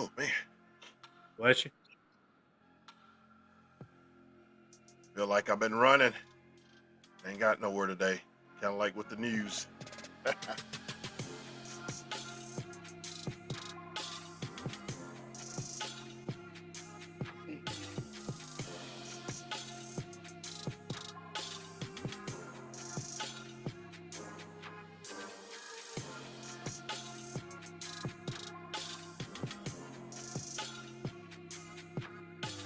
Oh man, Bless you. feel like I've been running. Ain't got nowhere today. Kind of like with the news.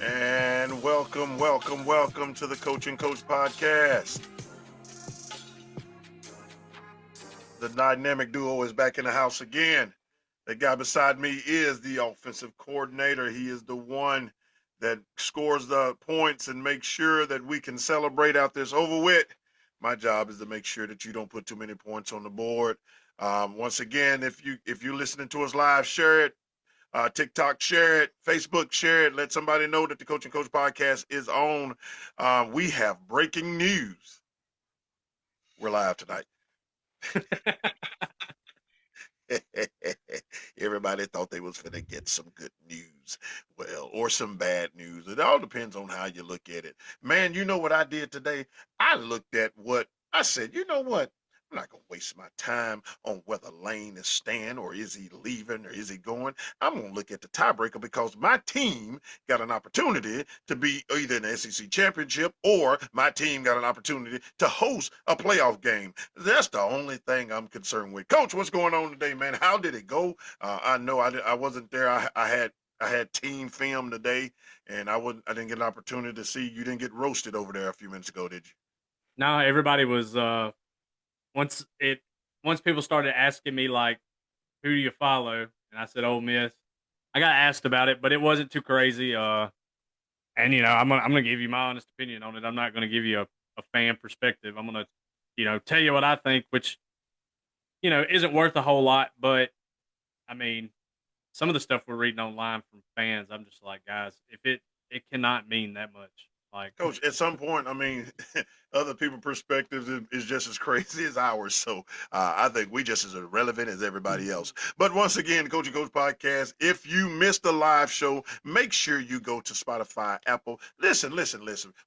And welcome to the Coach and Coach podcast. The dynamic duo is back in the house again. The guy beside me is the offensive coordinator. He is the one that scores the points and makes sure that we can celebrate out this over with. My job is to make sure that you don't put too many points on the board. Once again, if you're listening to us live, share it. TikTok, share it. Facebook, share it. Let somebody know that the Coach and Coach podcast is on. We have breaking news. We're live tonight. Everybody thought they was finna get some good news, well, or some bad news. It all depends on how you look at it. Man, you know what I did today? I looked at what I said. You know what? I'm not gonna waste my time on whether Lane is staying or is he leaving or is he going. I'm gonna look at the tiebreaker because my team got an opportunity to be either in the SEC championship or my team got an opportunity to host a playoff game. That's the only thing I'm concerned with. Coach, what's going on today, man? How did it go? I know I wasn't there. I had team film today, and I didn't get an opportunity to see. You didn't get roasted over there a few minutes ago, did you? No, everybody was once it once people started asking me like, who do you follow? And I said Ole Miss. I got asked about it, but it wasn't too crazy. And I'm gonna give you my honest opinion on it. I'm not gonna give you a fan perspective. I'm gonna, tell you what I think, which, isn't worth a whole lot, but I mean, some of the stuff we're reading online from fans, I'm just like, guys, if it cannot mean that much. Like, Coach, at some point, I mean, other people's perspectives is just as crazy as ours. So I think we just as irrelevant as everybody else. But once again, the Coach and Coach podcast, if you missed the live show, make sure you go to Spotify, Apple. Listen.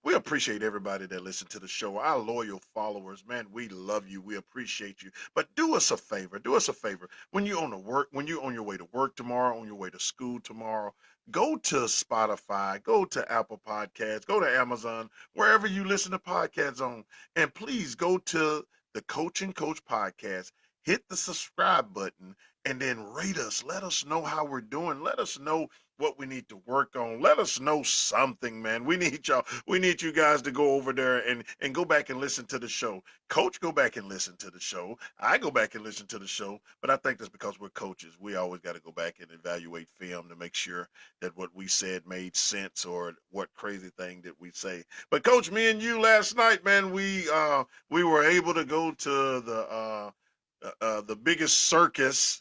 We appreciate everybody that listens to the show. Our loyal followers, man, we love you. We appreciate you. But do us a favor. Do us a favor. When you're when you're on your way to work tomorrow, on your way to school tomorrow, go to Spotify, go to Apple Podcasts, go to Amazon, wherever you listen to podcasts on, and please go to the Coach and Coach podcast, hit the subscribe button, and then rate us. Let us know how we're doing. Let us know what we need to work on. Let us know something, man. We need y'all. We need you guys to go over there and go back and listen to the show. Coach, go back and listen to the show. I go back and listen to the show. But I think that's because we're coaches. We always got to go back and evaluate film to make sure that what we said made sense or what crazy thing did we say. But Coach, me and you last night, man, we were able to go to the biggest circus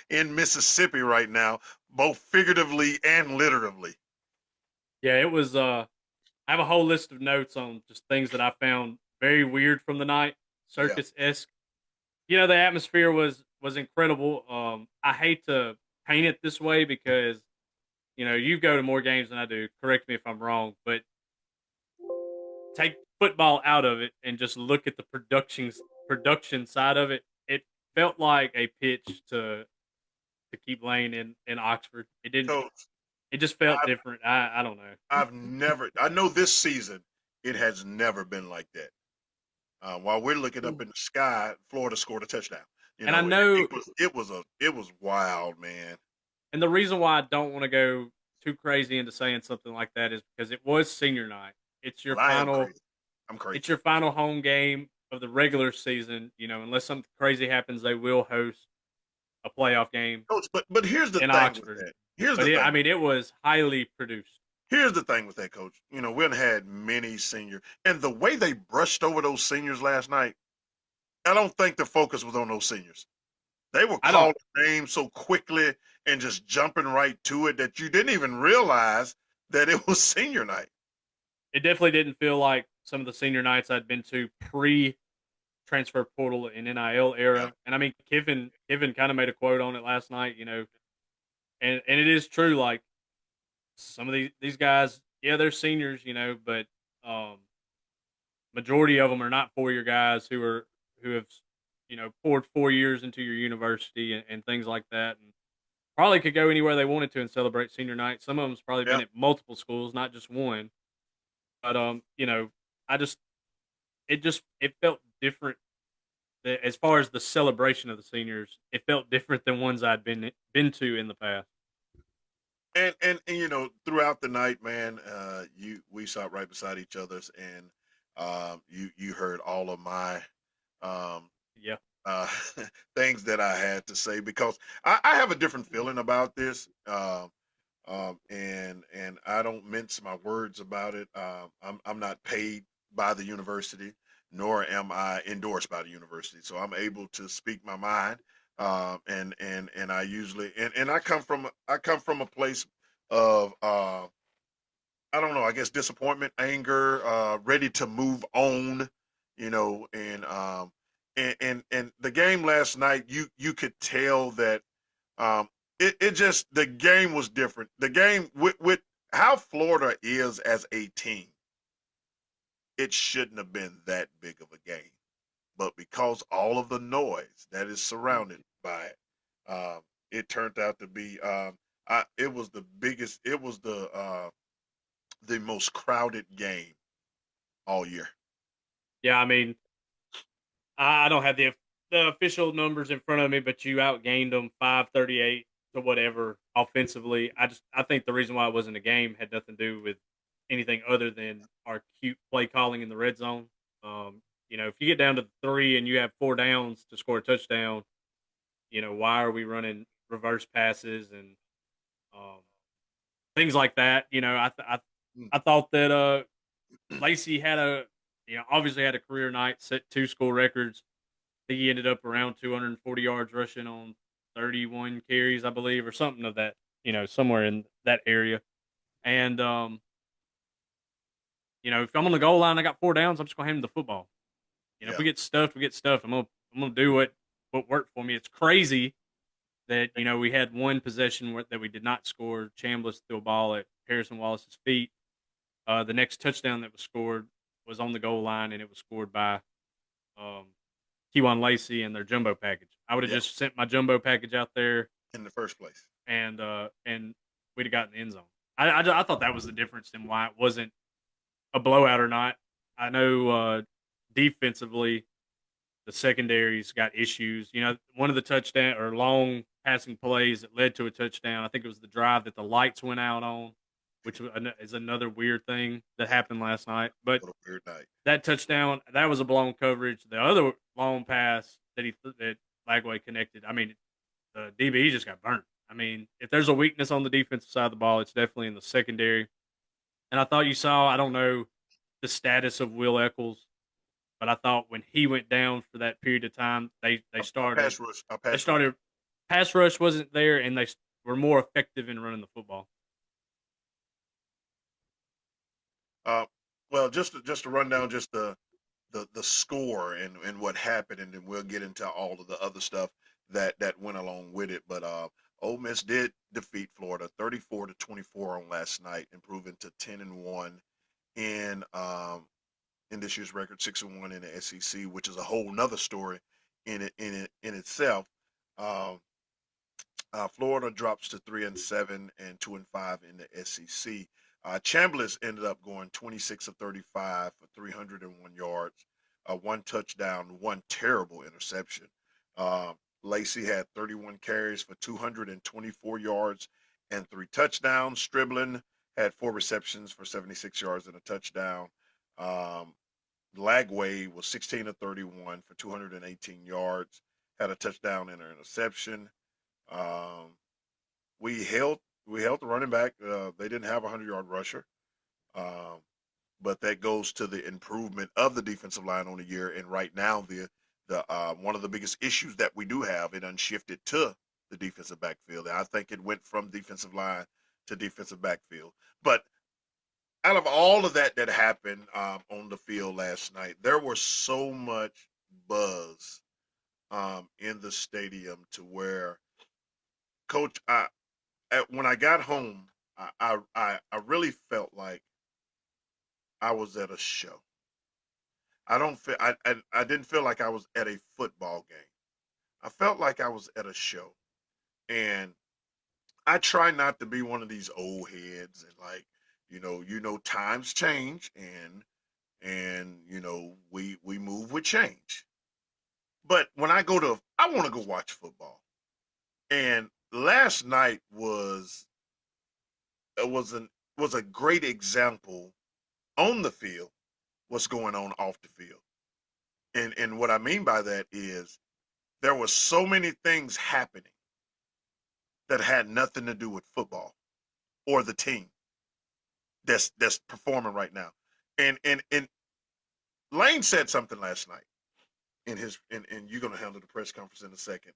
in Mississippi right now, both figuratively and literally. yeah, it was. I have a whole list of notes on just things that I found very weird from the night, Yeah. circus esque. The atmosphere was incredible. I hate to paint it this way because you go to more games than I do. Correct me if I'm wrong, but take football out of it and just look at the production side of it. It felt like a pitch to keep Lane in Oxford. It didn't. Coach, It just felt I've, different. I don't know. I know this season, it has never been like that. While we're looking up in the sky, Florida scored a touchdown. And I know, It was wild, man. and the reason why I don't want to go too crazy into saying something like that is because it was senior night. It's your Well, I am final. crazy. I'm crazy. It's your final home game of the regular season. Unless something crazy happens, they will host a playoff game Coach, but here's the in thing with Oxford. that. Here's But the thing. it was highly produced. Here's the thing with that, Coach. We've had many seniors, and the way they brushed over those seniors last night, I don't think the focus was on those seniors. They were I don't. calling names so quickly and just jumping right to it that you didn't even realize that it was senior night. It definitely didn't feel like some of the senior nights I'd been to pre transfer portal and NIL Yeah. era. And I mean, Kiffin kind of made a quote on it last night. and it is true. Like some of these guys, yeah, they're seniors, but um, majority of them are not 4 year guys who have poured 4 years into your university and things like that, and probably could go anywhere they wanted to and celebrate senior night. Some of them's probably been Yeah. at multiple schools, not just one. But I just it felt different. As far as the celebration of the seniors, it felt different than ones I'd been to in the past. And throughout the night, man, we sat right beside each other's, and you heard all of my um, Yeah, uh, things that I had to say because I have a different feeling about this. And I don't mince my words about it. I'm not paid by the university, nor am I endorsed by the university, so I'm able to speak my mind. And I usually and I come from a place of I don't know, I guess disappointment, anger, ready to move on, and the game last night, you could tell that um, it just the game was different. The game with how Florida is as a team, it shouldn't have been that big of a game. But because all of the noise that is surrounded by it, it turned out to be it was the biggest. It was the most crowded game all year. yeah. I mean, I don't have the official numbers in front of me, but you outgained them 538 to whatever offensively. I think the reason why it wasn't a game had nothing to do with anything other than our cute play calling in the red zone. If you get down to three and you have four downs to score a touchdown, why are we running reverse passes and um, things like that? Mm. I thought that Lacey had obviously had a career night, set two school records. I think he ended up around 240 yards rushing on 31 carries, I believe, or something of that, somewhere in that area. And if I'm on the goal line, I got four downs. I'm just gonna hand him the football. If Yeah, we get stuffed, we get stuffed. I'm gonna do what worked for me. It's crazy that we had one possession that we did not score. Chambliss threw a ball at Harrison Wallace's feet. The next touchdown that was scored was on the goal line, and it was scored by um, Keywan Lacey and their jumbo package. I would have yeah. just sent my jumbo package out there, In the first place, and we'd have gotten the end zone. I thought that was the difference in why it wasn't a blowout or not. I know defensively the secondaries got issues. One of the touchdown or long passing plays that led to a touchdown. I think it was the drive that the lights went out on, which is another weird thing that happened last night. But what a weird night. that touchdown, that was a blown coverage. The other long pass that Lagway connected, I mean, the DB just got burnt. I mean, if there's a weakness on the defensive side of the ball, it's definitely in the secondary. And I thought you saw, I don't know the status of Will Eccles, but I thought when he went down for that period of time, they Our started pass rush, our they pass rush. started pass rush wasn't there, and they were more effective in running the football. Uh, well, just to run down just the score and what happened, and then we'll get into all of the other stuff that went along with it. But Ole Miss did defeat Florida 34-24 on last night, improving to 10-1 in in this year's record, 6-1 in the SEC, which is a whole nother story in itself. Um, Florida drops to 3-7 and 2-5 in the SEC. Chambliss ended up going 26 of 35 for 301 yards, one touchdown, one terrible interception. Uh, Lacey had 31 carries for 224 yards and three touchdowns. Striblin had four receptions for 76 yards and a touchdown. Um, Lagway was 16 of 31 for 218 yards, had a touchdown and an interception. Um, we held we held the running back. They didn't have a 100-yard rusher, um, but that goes to the improvement of the defensive line on the year. And right now, the one of the biggest issues that we do have, it unshifted to the defensive backfield. And I think it went from defensive line to defensive backfield. But out of all of that happened on the field last night, there was so much buzz in the stadium to where Coach, when I got home, I really felt like I was at a show. I don't feel I didn't feel like I was at a football game. I felt like I was at a show, and I try not to be one of these old heads and like, times change, and we move with change. But when I want to go watch football. And last night was a great example on the field what's going on off the field. And what I mean by that is there were so many things happening that had nothing to do with football or the team that's performing right now. And Lane said something last night and you're gonna handle the press conference in a second.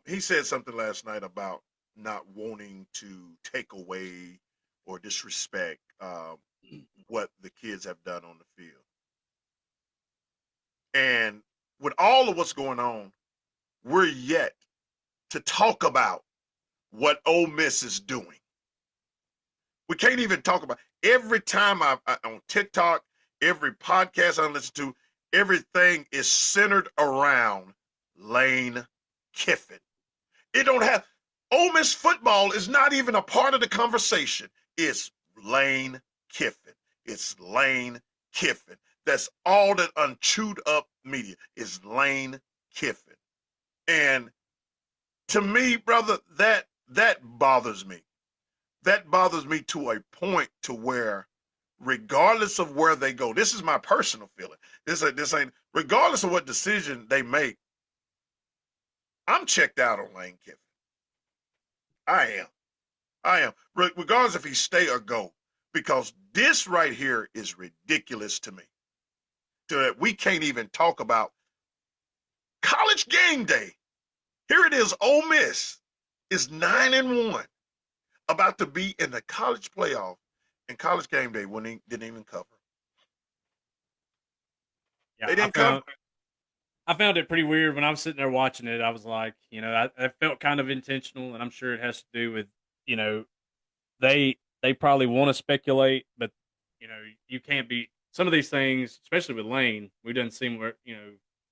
He said something last night about not wanting to take away or disrespect what the kids have done on the field. And with all of what's going on, we're yet to talk about what Ole Miss is doing. We can't even talk about every time I on TikTok, every podcast I listen to, everything is centered around Lane Kiffin. It don't have Ole Miss football is not even a part of the conversation. It's Lane Kiffin. It's Lane Kiffin. That's all that unchewed up media is Lane Kiffin. And to me, brother, that bothers me. That bothers me to a point to where, regardless of where they go, this is my personal feeling. This ain't regardless of what decision they make. I'm checked out on Lane Kiffin. I am. I am. Regardless if he stay or go, because this right here is ridiculous to me. To that we can't even talk about college game day. Here it is. Ole Miss is 9-1, about to be in the college playoff, and college game day when they didn't even cover. Yeah, They didn't cover. I found it pretty weird when I was sitting there watching it. I was like, I felt kind of intentional, and I'm sure it has to do with, you know, they probably want to speculate, but you can't be some of these things, especially with Lane. We didn't see where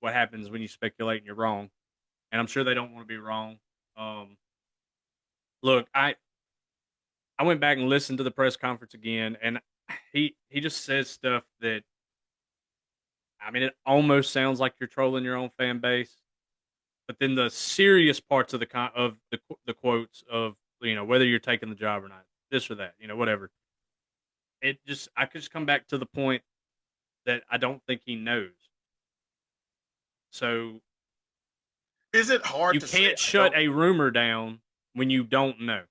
what happens when you speculate and you're wrong, and I'm sure they don't want to be wrong. Um, Look, I went back and listened to the press conference again, and he just says stuff that, I mean, it almost sounds like you're trolling your own fan base. But then the serious parts of the quotes of whether you're taking the job or not, this or that, whatever. I could just come back to the point that I don't think he knows. So Is it hard you to say can't I shut don't? a rumor down when you don't know.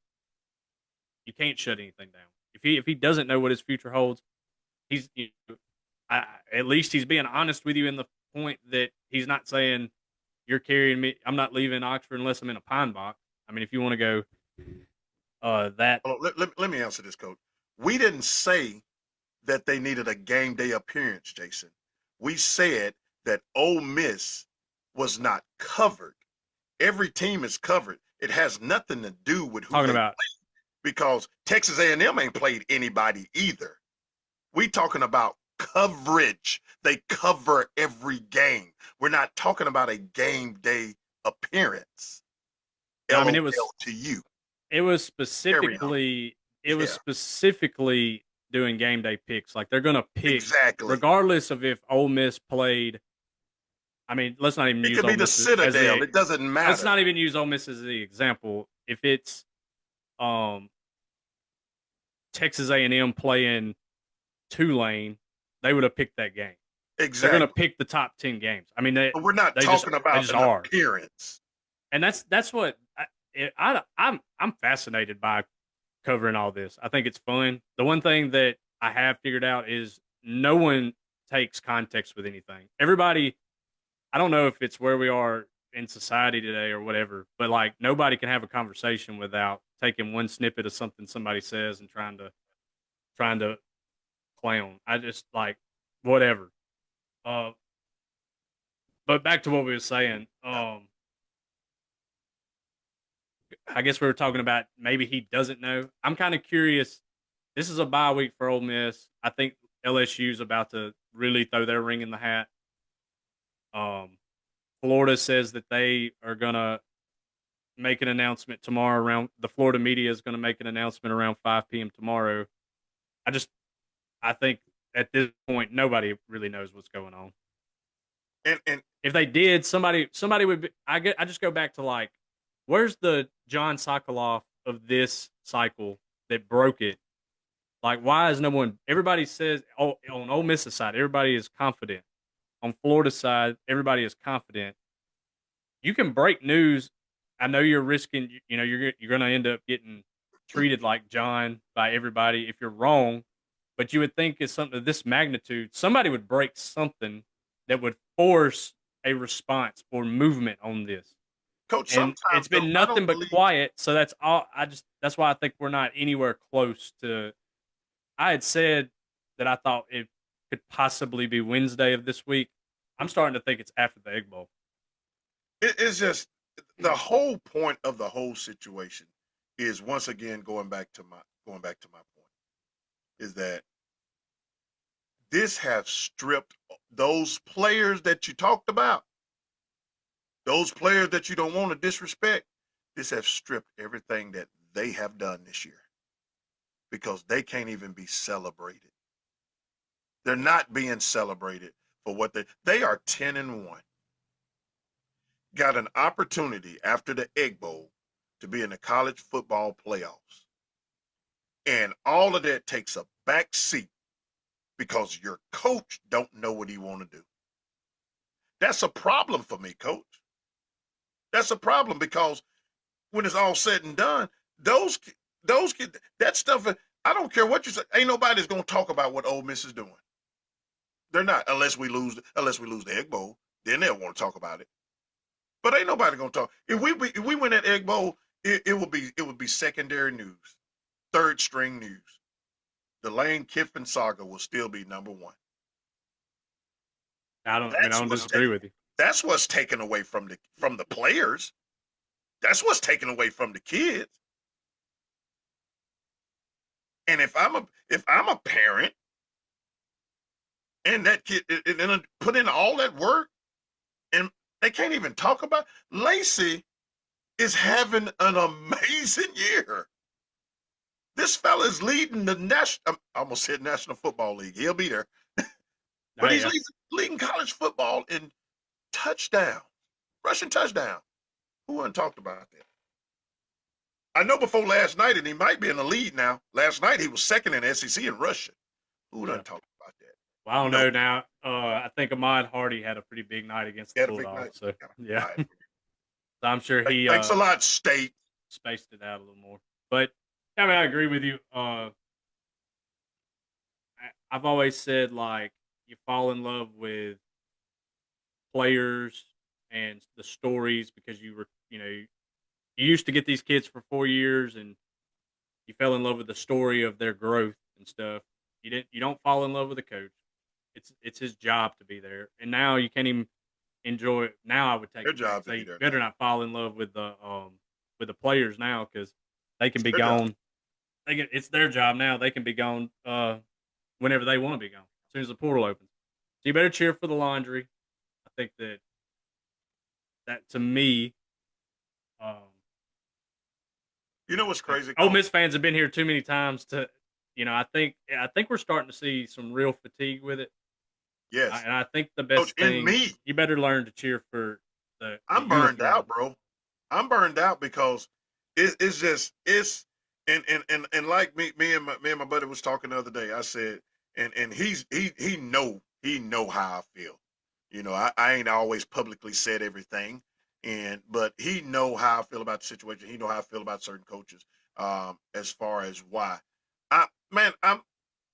You can't shut anything down. If he doesn't know what his future holds, he's at least he's being honest with you in the point that he's not saying you're carrying me. I'm not leaving Oxford unless I'm in a pine box. I mean, if you want to go that. Let me answer this, Coach. We didn't say that they needed a game day appearance, Jason. We said that Ole Miss was not covered. Every team is covered. It has nothing to do with who Talking they about play, because Texas A&M ain't played anybody either. We talking about coverage. They cover every game. We're not talking about a game day appearance. I mean, LOL to you. it was Carry on. Yeah, specifically doing game day picks. Like they're gonna pick exactly. regardless of if Ole Miss played. I mean, let's not even It use could Ole be the Miss as Citadel. the It doesn't let's matter. not even use Ole Miss as the example. If it's um Texas A&M playing Tulane, they would have picked that game. They're going to Exactly. pick the top 10 games. I mean, But we're not they just talking they about just an are, appearance. and that's what I'm fascinated by covering all this. I think it's fun. The one thing that I have figured out is no one takes context with anything. Everybody, I don't know if it's where we are in society today or whatever, but like nobody can have a conversation without taking one snippet of something somebody says and trying to clown. I just like whatever. Uh, but back to what we were saying. I guess we were talking about maybe he doesn't know. I'm kind of curious. This is a bye week for Ole Miss. I think LSU's about to really throw their ring in the hat. Um, Florida says that they are gonna make an announcement tomorrow around the Florida media is going to make an announcement around 5 p.m. tomorrow. I just I think at this point nobody really knows what's going on. And If they did, somebody would be, I just go back to like where's the John Sokoloff of this cycle that broke it? Like why is no one everybody says on Ole Miss's side everybody is confident. On Florida's side everybody is confident. You can break news. I know you're risking. You know you're going to end up getting treated like John by everybody if you're wrong. But you would think it's something of this magnitude, somebody would break something that would force a response or movement on this. Coach, And it's sometimes though, been I nothing don't but believe. quiet. So that's all. That's why I think we're not anywhere close to. I had said that I thought it could possibly be Wednesday of this week. I'm starting to think it's after the Egg Bowl. It's just the whole point of the whole situation is once again going back to my point is that this has stripped those players that you talked about, those players that you don't want to disrespect. This has stripped everything that they have done this year because they can't even be celebrated. They're not being celebrated for what they are 10-1. Got an opportunity after the Egg Bowl to be in the college football playoffs. And all of that takes a back seat because your coach don't know what he want to do. That's a problem for me, coach. That's a problem because when it's all said and done, those those kids, that stuff, I don't care what you say. Ain't nobody's going to talk about what Ole Miss is doing. They're not unless we lose the Egg Bowl. Then they'll want to talk about it. But ain't nobody going to talk. If we win that Egg Bowl, it would be secondary news, third string news. The Lane Kiffin saga will still be number one. I don't. I mean, I That's don't what's disagree with you. that's what's taken away from the players. That's what's taken away from the kids. And if I'm a parent and that kid and put in all that work and they can't even talk about Lacey is having an amazing year. This fella is leading the national. I almost said National Football League. He'll be there, but Hey, he's leading college football in touchdown, rushing touchdown. Who hadn't talked about that? I know before last night, and he might be in the lead now. Last night he was second in the SEC in rushing. Who yeah. done talked about that? Well, I don't No, know now. I think Ahmad Hardy had a pretty big night against he the had a big night. Bulldogs. So All yeah, right. so I'm sure he Thanks a lot, State. spaced it out a little more. But I mean, I agree with you. I've always said like you fall in love with players and the stories because you used to get these kids for 4 years and you fell in love with the story of their growth and stuff. You don't fall in love with the coach. It's his job to be there, and now you can't even enjoy it. Now I would take Their it back. job to Say be you there better now. not fall in love with the players now because they can It's be their job. gone. It's their job now. They can be gone whenever they want to be gone as soon as the portal opens. So you better cheer for the laundry. I think that to me, um, You know what's crazy, Ole Coach? Miss fans have been here too many times to, I think we're starting to see some real fatigue with it. Yes, And I think the Coach. best And thing me, you better learn to cheer for the I'm burned uniform. out, bro. I'm burned out because it's just it's and like me and my buddy was talking the other day. I said, and he know how I feel. I ain't always publicly said everything, but he know how I feel about the situation. He know how I feel about certain coaches. As far as why, I'm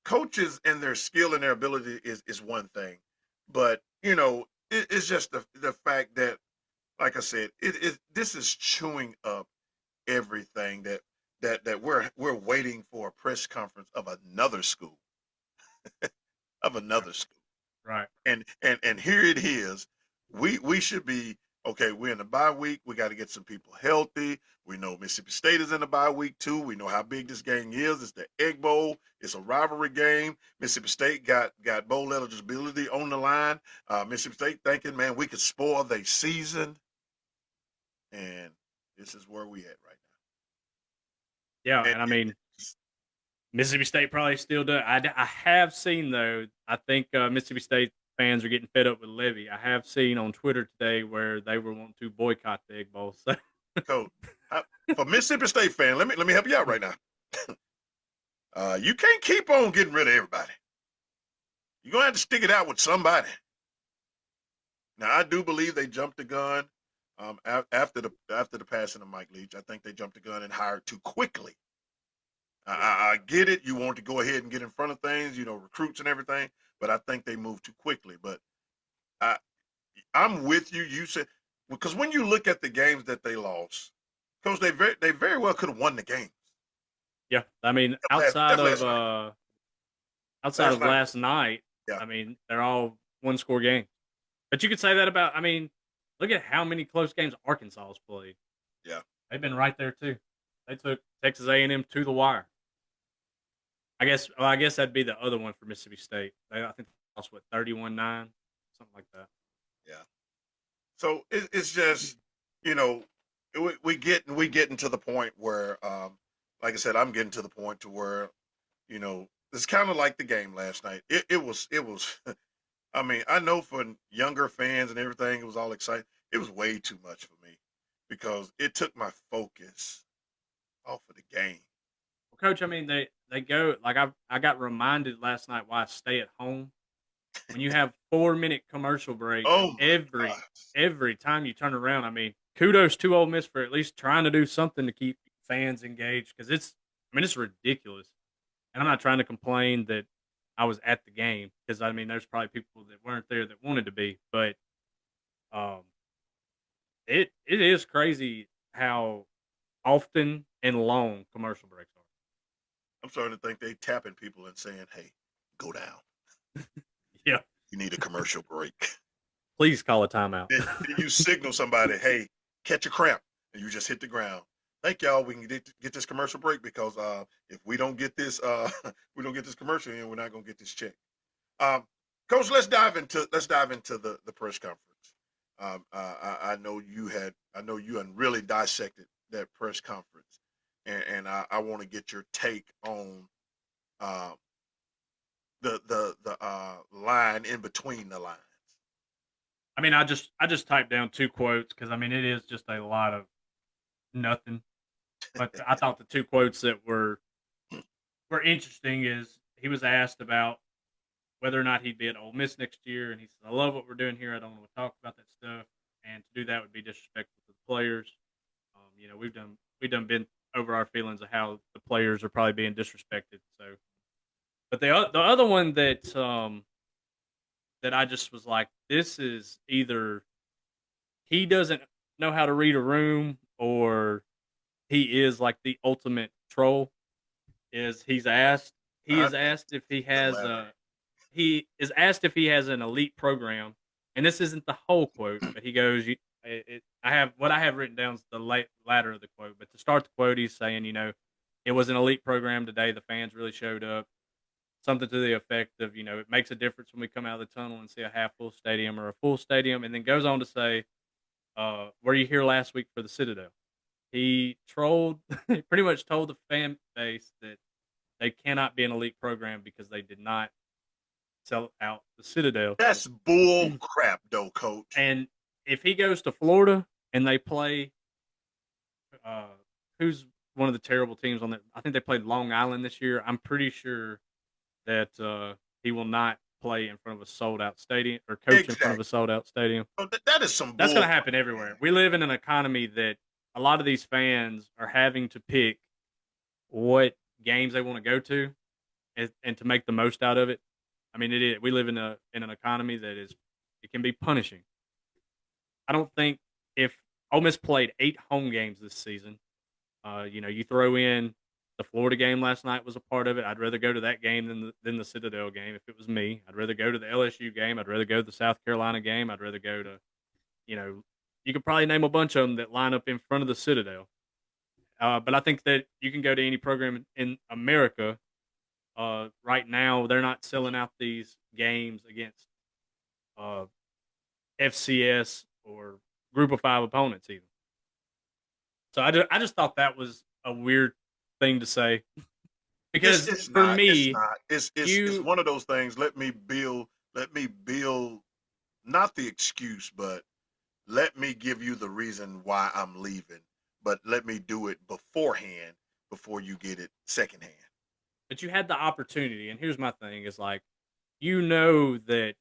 coaches and their skill and their ability is one thing, but it's just the fact that, like I said, this is chewing up everything that we're waiting for a press conference of Right. another school, Right. and here it is. We should be Okay, we're in the bye week. We got to get some people healthy. We know Mississippi State is in the bye week too. We know how big this game is. It's the Egg Bowl. It's a rivalry game. Mississippi State got bowl eligibility on the line. Mississippi State thinking, man, we could spoil their season, and this is where we at right Yeah, now. and I mean, Mississippi State probably still does. I have seen though. I think Mississippi State fans are getting fed up with Levy. I have seen on Twitter today where they were wanting to boycott the Egg Bowl. So Coach, for Mississippi State fan, let me help you out right now. You can't keep on getting rid of everybody. You're gonna have to stick it out with somebody. Now, I do believe they jumped the gun after the passing of Mike Leach. I think they jumped the gun and hired too quickly. I get it. You want to go ahead and get in front of things, recruits and everything, but I think they moved too quickly. But I, I'm with you. You said because when you look at the games that they lost, Coach, they very well could have won the game. yeah, I mean, That's last night. outside Last of night. last night, Yeah. I mean, they're all one score games. But you could say that about. I mean, look at how many close games Arkansas has played. Yeah. They've been right there too. They took Texas A&M to the wire. I guess that'd be the other one for Mississippi State. I think they lost 31-9, something like that. Yeah. So it's just, you know, we getting to the point where, like I said, I'm getting to the point to where, it's kind of like the game last night. It was. I mean, I know for younger fans and everything, it was all exciting. It was way too much for me because it took my focus off of the game. Well, Coach, I mean they go like I got reminded last night why I stay at home. When you have 4 minute commercial breaks Oh my every God. every time you turn around, I mean, kudos to Ole Miss for at least trying to do something to keep fans engaged because it's ridiculous. And I'm not trying to complain that I was at the game because I mean there's probably people that weren't there that wanted to be, but um, it is crazy how often and long commercial breaks are. I'm starting to think they tapping people and saying, "Hey, go down. Yeah, You need a commercial break." please call a timeout. Then you signal somebody, "Hey, catch a cramp," and you just hit the ground. Thank y'all. We can get this commercial break because if we don't get this, we don't get this commercial in, we're not gonna get this check. Um, Coach, let's dive into the press conference. I know I know you had really dissected that press conference, and I want to get your take on uh, the line in between the lines. I mean, I just typed down two quotes because I mean it is just a lot of nothing. But I thought the two quotes that were interesting is he was asked about whether or not he'd be at Ole Miss next year, and he said, "I love what we're doing here. I don't want to talk about that stuff, and to do that would be disrespectful to the players. We've done been over our feelings of how the players are probably being disrespected. So, but the other one that I just was like, this is either he doesn't know how to read a room or he is like the ultimate troll. Is he I is think asked if he the has latter. he is asked if he has an elite program, and this isn't the whole quote, but he goes, I have written down is the latter of the quote, but to start the quote, he's saying, it was an elite program today. The fans really showed up. Something to the effect of, it makes a difference when we come out of the tunnel and see a half full stadium or a full stadium, and then goes on to say, were you here last week for the Citadel? He trolled, he pretty much told the fan base that they cannot be an elite program because they did not sell out the Citadel. That's bull crap, though, Coach. And if he goes to Florida and they play, uh, who's one of the terrible teams on that? I think they played Long Island this year. I'm pretty sure that he will not play in front of a sold out stadium or coach in front of Exactly. a sold out stadium. So that is some That's bull going to happen crap, everywhere. man. We live in an economy that a lot of these fans are having to pick what games they want to go to and to make the most out of it. I mean, it is. We live in an economy that is it can be punishing. I don't think if Ole Miss played 8 home games this season, you throw in the Florida game last night was a part of it. I'd rather go to that game than the Citadel game if it was me. I'd rather go to the LSU game. I'd rather go to the South Carolina game. I'd rather go to, you know, you could probably name a bunch of them that line up in front of the Citadel. But I think that you can go to any program in America. Right now, they're not selling out these games against uh, FCS or Group of Five opponents even. So I just thought that was a weird thing to say It's because it's for not. It's me, not. It's you one of those things. Let me build not the excuse, but let me give you the reason why I'm leaving. But let me do it beforehand before you get it secondhand. but you had the opportunity, and here's my thing: is like you know that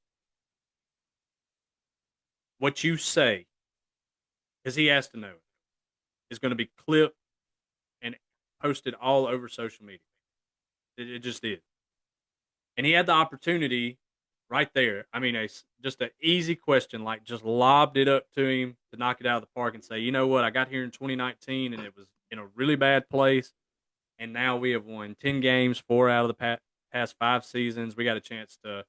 what you say, because he has to know, is going to be clipped and posted all over social media. It just is. And he had the opportunity right there. I mean, just an easy question, like just lobbed it up to him to knock it out of the park and say, you know what, I got here in 2019 and it was in a really bad place. And now we have won 10 games, 4 out of the past 5 seasons. We got a chance to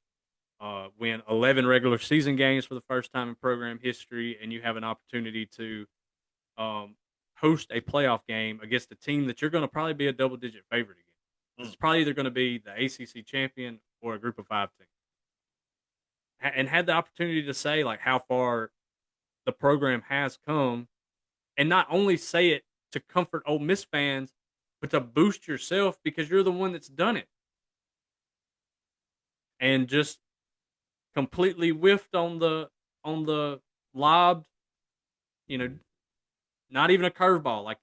win 11 regular season games for the first time in program history. And you have an opportunity to um, host a playoff game against a team that you're going to probably be a double digit favorite against. Mm. It's probably either going to be the ACC champion or a Group of Five team, and had the opportunity to say like how far the program has come, and not only say it to comfort Ole Miss fans, but to boost yourself because you're the one that's done it, and just completely whiffed on the lobbed, you know, not even a curveball, like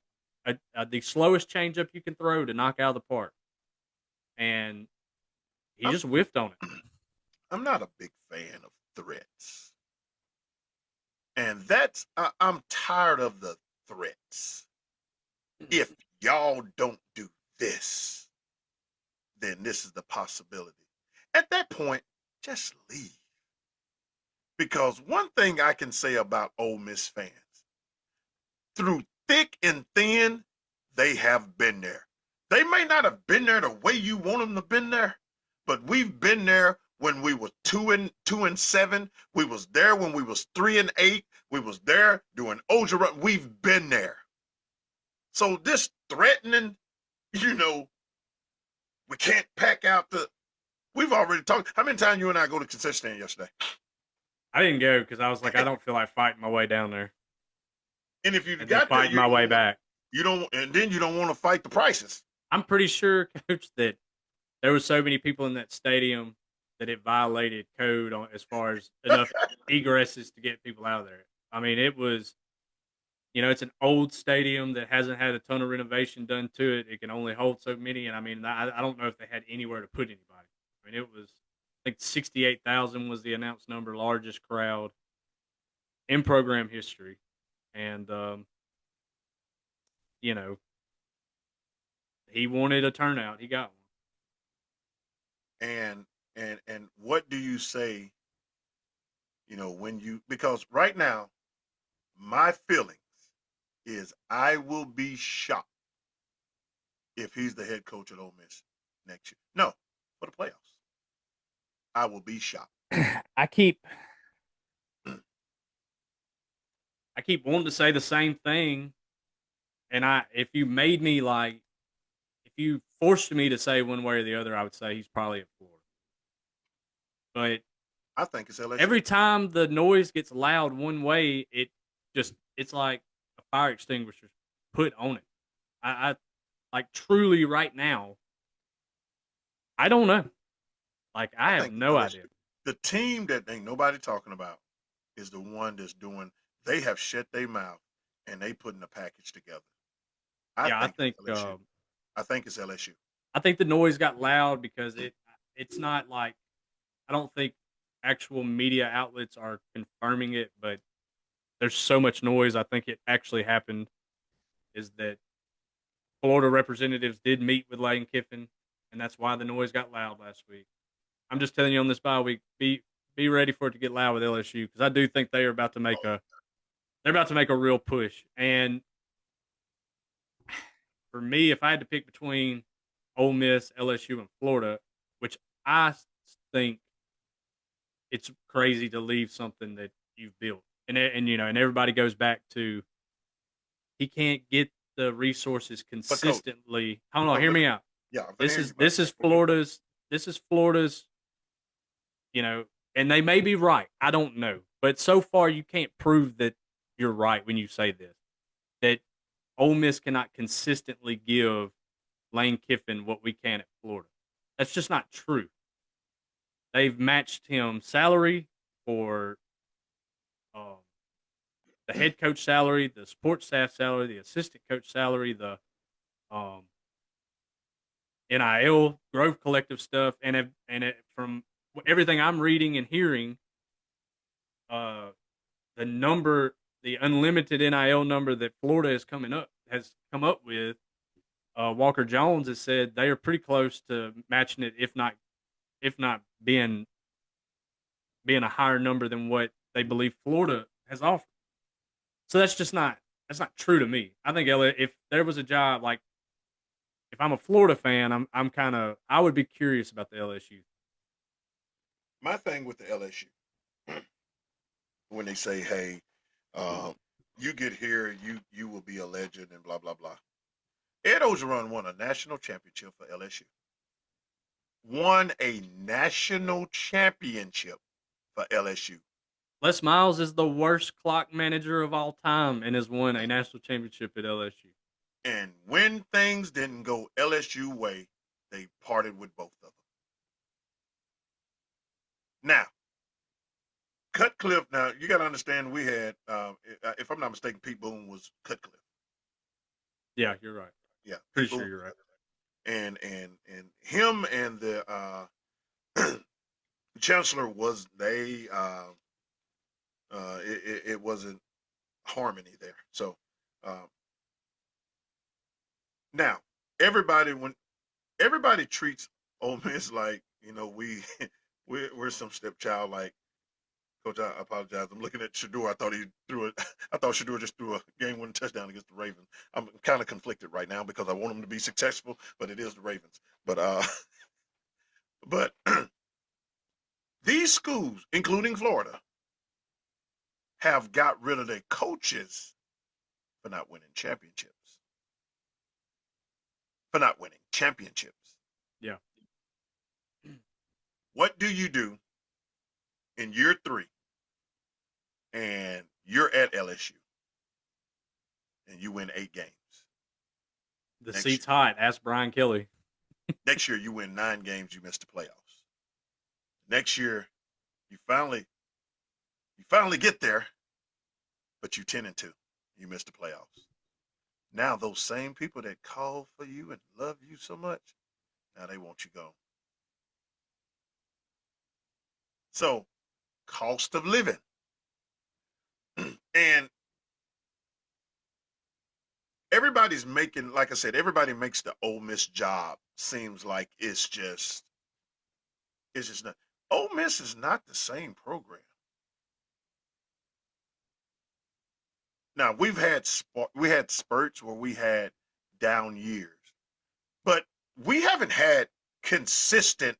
the slowest changeup you can throw to knock out of the park, and he I'm just whiffed on it. I'm not a big fan of threats, and I'm tired of the threats. If y'all don't do this, then this is the possibility. At that point, just leave. Because one thing I can say about Ole Miss fans, through thick and thin, they have been there. They may not have been there the way you want them to been there, but we've been there when we were 2-7. We was there when we was 3-8. We was there during Oja. We've been there. So this threatening, you know, we can't pack out the. We've already talked. How many times you and I go to concession stand yesterday? I didn't go because I was like, I don't feel like fighting my way down there And if you and then got there, fighting my way back. you don't, and then you don't want to fight the prices. I'm pretty sure, Coach, that there were so many people in that stadium that it violated code on as far as enough egresses to get people out of there. I mean, it was, it's an old stadium that hasn't had a ton of renovation done to it. It can only hold so many, and I mean, I don't know if they had anywhere to put anybody. I mean, it was, I think 68,000 was the announced number, largest crowd in program history, and you know, he wanted a turnout, he got one. And what do you say, when you, because right now my feelings is I will be shocked if he's the head coach at Ole Miss next year. No, for the playoffs. I will be shocked. I keep I keep wanting to say the same thing, and if you made me like, if you forced me to say one way or the other, I would say he's probably at Florida. But I think it's LSU. every time the noise gets loud one way, it's like a fire extinguisher put on it. I like truly right now, I don't know. Like I I have think it's no LSU. idea. The team that ain't nobody talking about is the one that's doing. They have shut their mouth and they putting a package together. I Yeah, think it's LSU. I think it's LSU. I think the noise got loud because it's not like, I don't think actual media outlets are confirming it, but there's so much noise. I think it actually happened. Is that Florida representatives did meet with Lane Kiffin, and that's why the noise got loud last week. I'm just telling you on this bye week, be ready for it to get loud with LSU because I do think they are about to make a they're about to make a real push. And for me, if I had to pick between Ole Miss, LSU, and Florida, which I think it's crazy to leave something that you've built. and everybody goes back to he can't get the resources But coach, consistently. Hold on, I'm hear me looking. out. Yeah, I'm gonna This hear you, is but this is go ahead. Florida's this is Florida's, and they may be right. I don't know. But so far you can't prove that you're right when you say this. That Ole Miss cannot consistently give Lane Kiffin what we can at Florida. That's just not true. They've matched him salary for um, the head coach salary, the support staff salary, the assistant coach salary, the um, NIL Grove Collective stuff, from everything I'm reading and hearing, uh, the number, the unlimited NIL number that Florida has come up with. Walker Jones has said they are pretty close to matching it, if not being a higher number than what they believe Florida has offered. So that's not true to me. I think if there was a job like if I'm a Florida fan, I would be curious about the LSU. My thing with the LSU, when they say, "Hey, um, you get here, you will be a legend," and blah blah blah. Ed Ogeron won a national championship for LSU. Won a national championship for LSU. Les Miles is the worst clock manager of all time and has won a national championship at LSU. And when things didn't go LSU way, they parted with both of them. Now, Cutcliffe. Now you got to understand, we had, if I'm not mistaken, Pete Boone was Cutcliffe. Yeah, you're right. Yeah, Pretty Pete sure Boone. you're right. And him and the chancellor was they. It wasn't harmony there. So uh, now when everybody treats Ole Miss like we're some stepchild. Like, coach, I apologize. I'm looking at Shador. I thought he threw it. I thought Shador just threw a game-winning touchdown against the Ravens. I'm kind of conflicted right now because I want them to be successful, but it is the Ravens. But these schools, including Florida, have got rid of their coaches for not winning championships. For not winning championships. Yeah. What do you do in year 3 and you're at LSU and you win 8 games? The Next seat's year, hot. Ask Brian Kelly. next year you win 9 games, you miss the playoffs. Next year you finally get there, but you 10-2. You miss the playoffs. Now those same people that call for you and love you so much, now they want you gone. So, cost of living. And everybody's making, like I said, everybody makes the Ole Miss job seems like it's just not. Ole Miss is not the same program. Now we had spurts where we had down years, but we haven't had consistent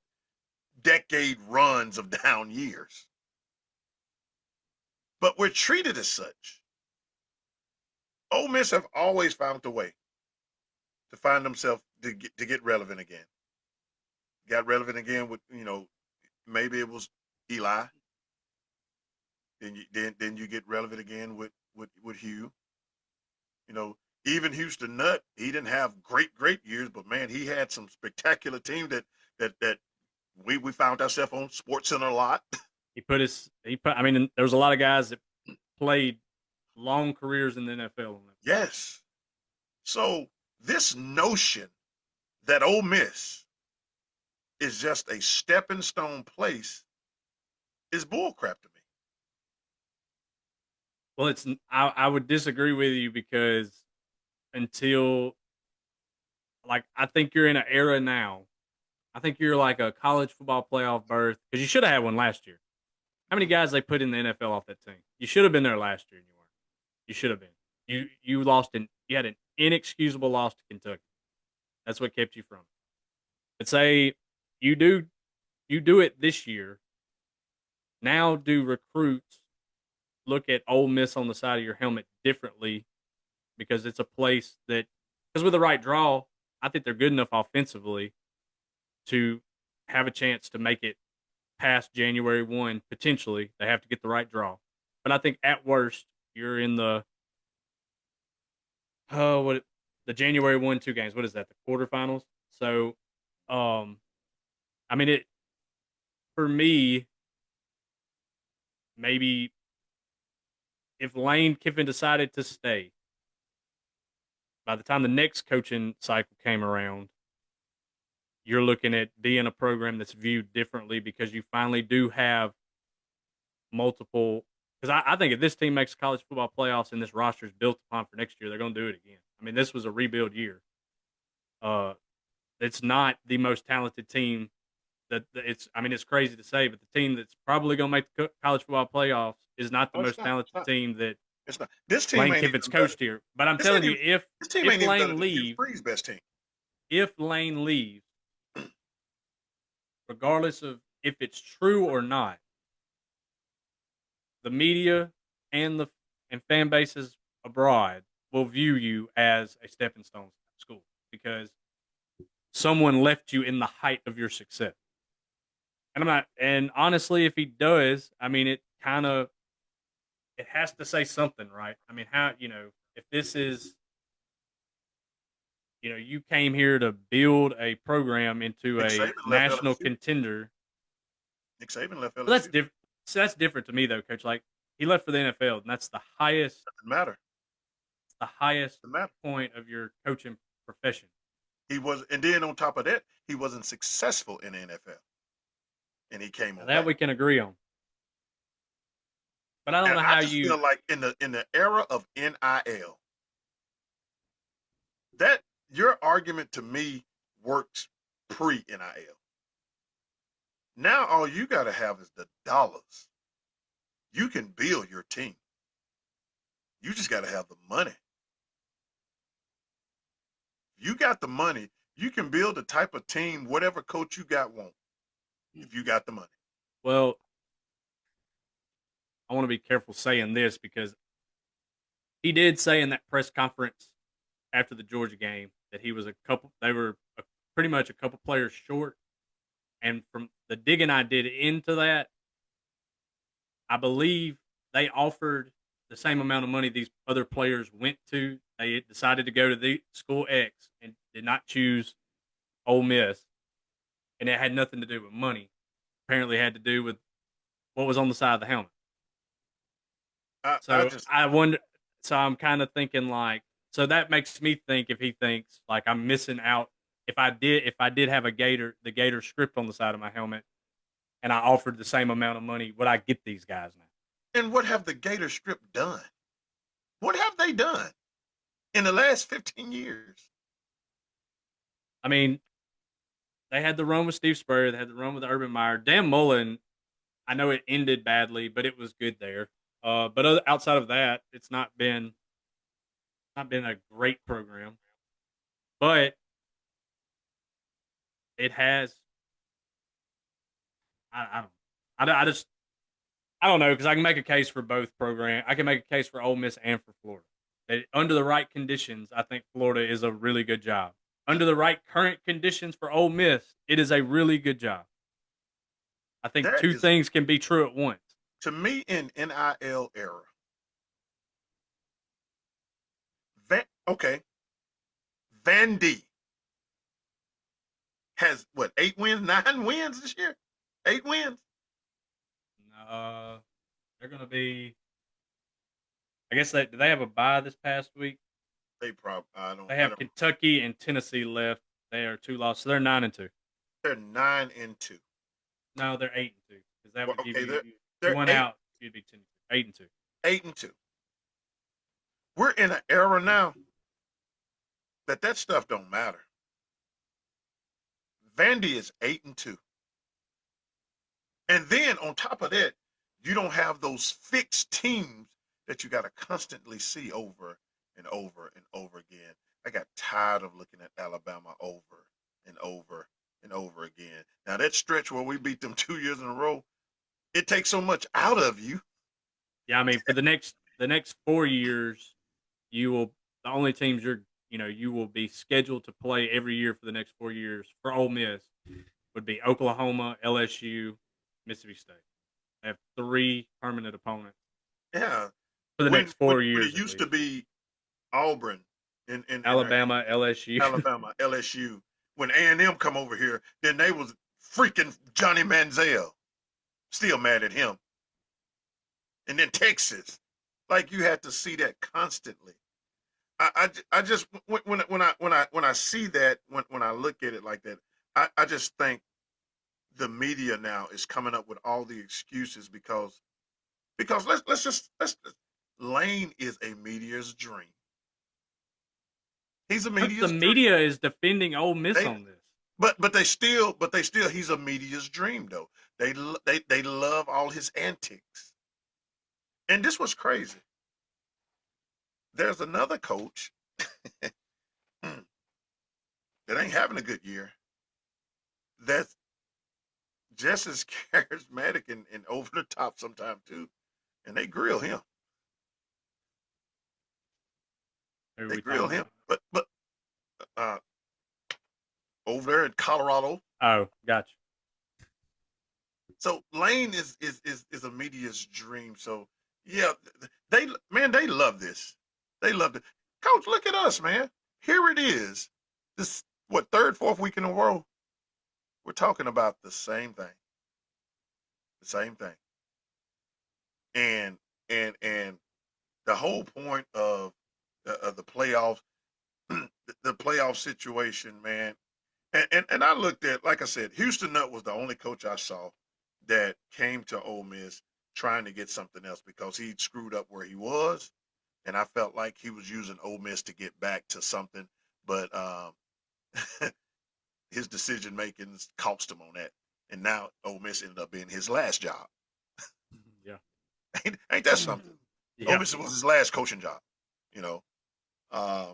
decade runs of down years. But we're treated as such. Ole Miss have always found a way to find themselves to get relevant again. Got relevant again with maybe it was Eli. Then you get relevant again with Hugh. You know, even Houston Nutt, he didn't have great years, but man, he had some spectacular team that we found ourselves on Sports Center a lot. I mean, there was a lot of guys that played long careers in the NFL. Yes. So this notion that Ole Miss is just a stepping stone place is bullcrap to me. Well, I would disagree with you because until I think you're in an era now. I think you're like a college football playoff berth because you should have had one last year. How many guys they put in the NFL off that team? You should have been there last year and you weren't. You should have been. You had an inexcusable loss to Kentucky. That's what kept you from it. But say you do it this year. Now do recruits look at Ole Miss on the side of your helmet differently because it's a place that, because with the right draw, I think they're good enough offensively to have a chance to make it past January 1, potentially. They have to get the right draw. But I think at worst, you're in what the January 1 2 games. What is that? The quarterfinals. So, I mean, it for me, maybe if Lane Kiffin decided to stay, by the time the next coaching cycle came around, you're looking at being a program that's viewed differently because you finally do have multiple. Because I think if this team makes college football playoffs and this roster is built upon for next year, they're going to do it again. I mean, this was a rebuild year. Uh, it's not the most talented team that it's. I mean, it's crazy to say, but the team that's probably going to make the college football playoffs is not the No, it's most not. It's talented not. team that It's not. This team Lane ain't Kiffin's even better. coached here. But I'm This ain't telling you, even. This team if ain't even better Lane than Hugh leaves, Freeze's best team. if Lane leaves, regardless of if it's true or not, the media and the and fan bases abroad will view you as a stepping stone school because someone left you in the height of your success. And I'm not. And honestly, if he does, I mean, it has to say something, right? I mean, how if this is you came here to build a program into Nick a Saban left national LSU. contender. Nick Saban left Well, that's LSU. different. So that's different to me, though, Coach. Like he left for the NFL, and that's the highest, Doesn't matter. the highest Doesn't matter. point of your coaching profession. He was, and then on top of that, he wasn't successful in the NFL, and he came Now, on that back. we can agree on, but I don't And know I how just you. feel like in the era of NIL, that your argument to me works pre NIL. Now all you got to have is the dollars. You can build your team. You just got to have the money. You got the money. You can build the type of team whatever coach you got want if you got the money. Well, I want to be careful saying this because he did say in that press conference after the Georgia game that he was a couple. They were pretty much a couple players short, and from the digging I did into that, I believe they offered the same amount of money these other players went to. They decided to go to the school X and did not choose Ole Miss, and it had nothing to do with money. Apparently, it had to do with what was on the side of the helmet. I So just I wonder. So I'm kind of thinking like, so that makes me think if he thinks like I'm missing out. If I did have the Gator script on the side of my helmet, and I offered the same amount of money, would I get these guys now? and what have the Gator Strip done? What have they done in the last 15 years? I mean, they had the run with Steve Spurrier. They had the run with Urban Meyer. Dan Mullen, I know it ended badly, but it was good there. But outside of that, it's not been a great program. But it has. I don't. I just I don't know because I can make a case for both program. I can make a case for Ole Miss and for Florida. That under the right conditions, I think Florida is a really good job. Under the right current conditions for Ole Miss, it is a really good job. I think That two is, things can be true at once. to me, in NIL era. Okay, Vandy has what, 8 wins, 9 wins this year? 8 wins. Uh, they're going to be. I guess do they have a bye this past week? They probably, I don't, They I have don't. Kentucky and Tennessee left. They are two losses. So they're 9-2. They're 9-2. No, they're 8-2 because that Well, would give okay, you you they're one eight, out. You'd be 10, 8-2. 8-2. We're in an era now that stuff don't matter. Vandy is 8-2. And then on top of that, you don't have those fixed teams that you got to constantly see over and over and over again. I got tired of looking at Alabama over and over and over again. Now that stretch where we beat them 2 years in a row, it takes so much out of you Yeah, I mean, for the next 4 years, you will the only teams you will be scheduled to play every year for the next 4 years for Ole Miss would be Oklahoma, LSU, Mississippi State. They have three permanent opponents Yeah. for the next When 4 years it at used to least. be Auburn in Alabama, LSU. Alabama, LSU. When A&M come over here, then they was freaking Johnny Manziel. Still mad at him. And then Texas. Like you had to see that constantly. I just when I see that when I look at it like that, I just think the media now is coming up with all the excuses because let's Lane is a media's dream. He's a But the media's dream. media is defending Ole Miss They on this. but they still he's a media's dream though. They love all his antics. And this was crazy. There's another coach that ain't having a good year. That's just as charismatic and over the top sometimes too. And they grill him. Who are They we talking grill him. about? But uh, over there in Colorado. Oh, gotcha. So Lane is a media's dream. So yeah, they love this. They love it. Coach, look at us, man. Here it is. This what third, fourth week in a row. We're talking about the same thing. The same thing. And the whole point of the playoffs, the playoff situation, man. And I looked at, like I said, Houston Nutt was the only coach I saw that came to Ole Miss trying to get something else because he screwed up where he was, and I felt like he was using Ole Miss to get back to something, but his decision making cost him on that, and now Ole Miss ended up being his last job. Yeah. Ain't that something? Ole Yeah. Miss was his last coaching job, you know. Uh,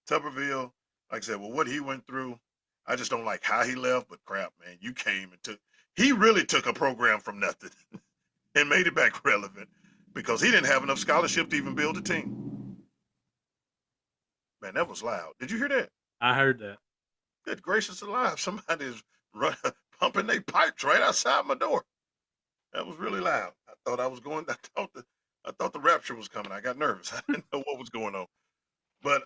Tuberville, like I said, well, what he went through, I just don't like how he left, but crap, man, you came and he really took a program from nothing and made it back relevant because he didn't have enough scholarship to even build a team. Man, that was loud. Did you hear that? I heard that. Good gracious alive. Somebody's pumping their pipes right outside my door. That was really loud. I thought I was going, I thought the rapture was coming. I got nervous. I didn't know what was going on. But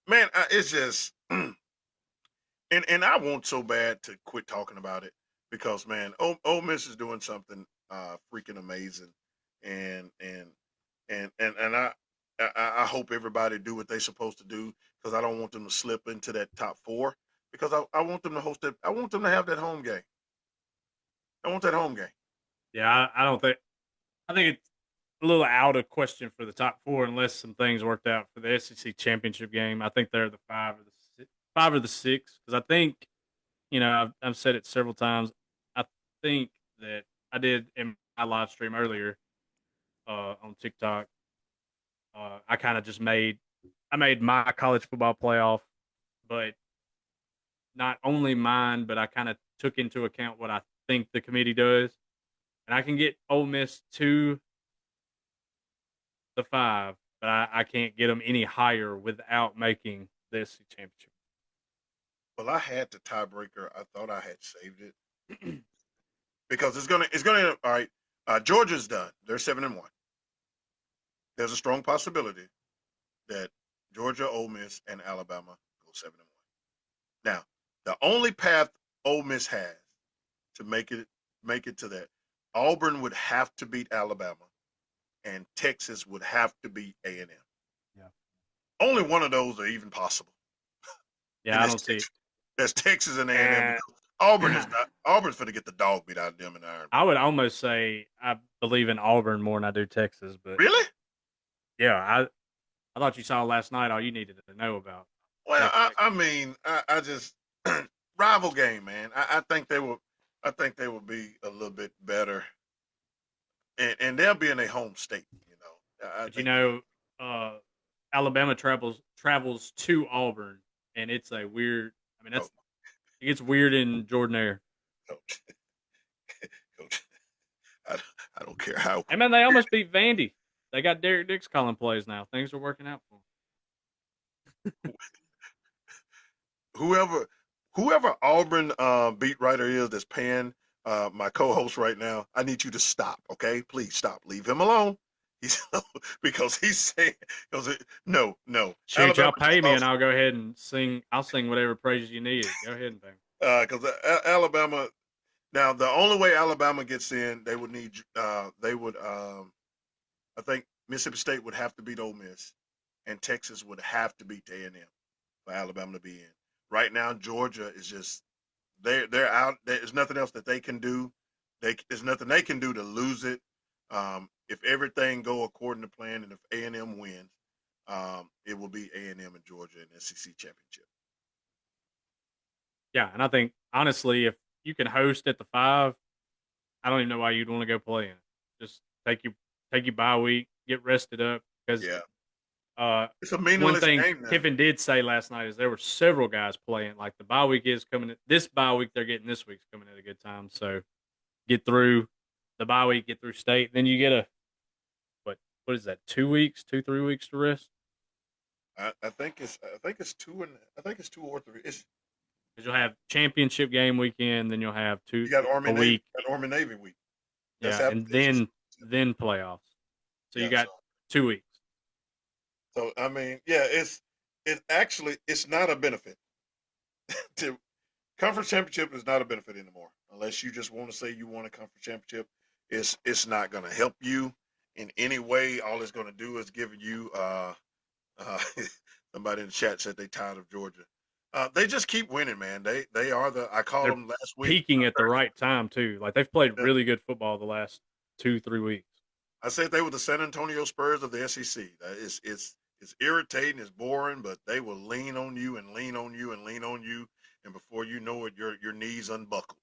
man, it's just and I want so bad to quit talking about it because man, Ole Miss is doing something freaking amazing, and and and I hope everybody do what they're supposed to do because I don't want them to slip into that top four because I want them to host that. I want them to have that home game. I want that home game. Yeah, I don't think. I think it's a little out of question for the top four unless some things worked out for the SEC championship game. I think they're the five or the six because I think I've said it several times. I think that I did in my live stream earlier on TikTok. I kind of just made my college football playoff, but not only mine, but I kind of took into account what I think the committee does, and I can get Ole Miss to the five, but I can't get them any higher without making the SEC championship. Well, I had the tiebreaker. I thought I had saved it because it's gonna. All right, Georgia's done. They're 7-1. There's a strong possibility that Georgia, Ole Miss, and Alabama go 7-1. Now, the only path Ole Miss has to make it to that, Auburn would have to beat Alabama, and Texas would have to beat A&M. Yeah, Only one of those are even possible, yeah, and I that's don't see it. Texas. That's Texas and A&M And because Auburn is not. Auburn's going to get the dog beat out of them in the Iron I Bowl. would almost say I believe in Auburn more than I do Texas, but Really? yeah, I thought you saw last night all you needed to know about Well, Texas. I mean, I just rival game, man. I think they will. I think they will be a little bit better, and they'll be in a home state. I But think they. uh, Alabama travels to Auburn, and it's a weird. I mean, Oh, it gets weird in Jordan Air. coach, coach. I, I don't care how. Hey man, they almost beat Vandy. They got Derek Dix calling plays now. Things are working out for Whoever whoever Auburn beat writer is that's paying my co-host right now, I need you to stop. Okay, please stop. Leave him alone. He's because he's saying no, no. Shoot, Alabama y'all just pay me and lost I'll go ahead and sing. I'll sing whatever praises you need. Go ahead and pay me. because Alabama. Now the only way Alabama gets in, they would need they would I think Mississippi State would have to beat Ole Miss, and Texas would have to beat A&M for Alabama to be in. Right now, Georgia is just they're out. There's nothing else that they can do. There's nothing they can do to lose it. If everything go according to plan, and if A&M wins, it will be A&M and Georgia in the SEC championship. Yeah, and I think honestly, if you can host at the 5, I don't even know why you'd want to go play in it. Just take you bye week, get rested up because Yeah, uh, it's a one meaningless thing game now. Kiffin did say last night is there were several guys playing. Like the bye week is coming. This bye week they're getting this week's coming at a good time. So get through the bye week, get through state, then you get a what is that? 2 weeks, 3 weeks to rest I think it's 2 or 3. It's because you'll have championship game weekend, then you'll have you got Army a Navy, week, you got Army Navy week. That's yeah, after and the SEC. then playoffs. So you Yeah, got 2 weeks. so I mean, yeah, it's not a benefit. to Conference championship is not a benefit anymore unless you just want to say you want a conference championship. It's not going to help you in any way. All it's going to do is give you uh, somebody in the chat said they tired of Georgia. They just keep winning, man. They are the I called They're them last week. peaking at the right time too. Like they've played really good football the last 2-3 weeks. I said they were the San Antonio Spurs of the SEC. It's irritating, it's boring, but they will lean on you and lean on you and lean on you, and before you know it, your knees unbuckled,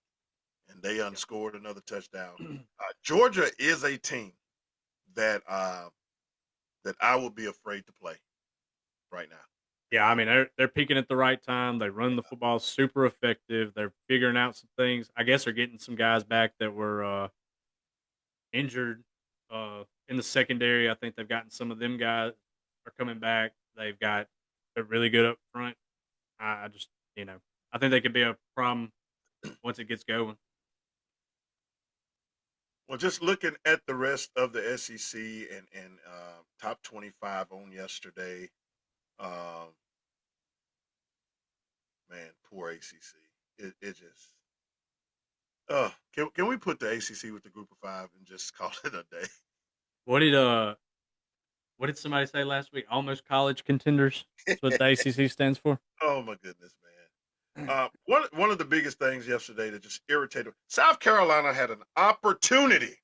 and they unscored another touchdown. Georgia is a team that that I would be afraid to play right now. Yeah, I mean they're peaking at the right time. They run the football super effective. They're figuring out some things. I guess they're getting some guys back that were injured in the secondary. I think they've gotten some of them guys are coming back. They're really good up front. I just I think they could be a problem once it gets going. Well, just looking at the rest of the SEC and top 25 on yesterday, um, man, poor ACC. It just can we put the ACC with the Group of Five and just call it a day? What did what did somebody say last week? Almost college contenders. That's what the ACC stands for. Oh my goodness, man. One of the biggest things yesterday that just irritated South Carolina had an opportunity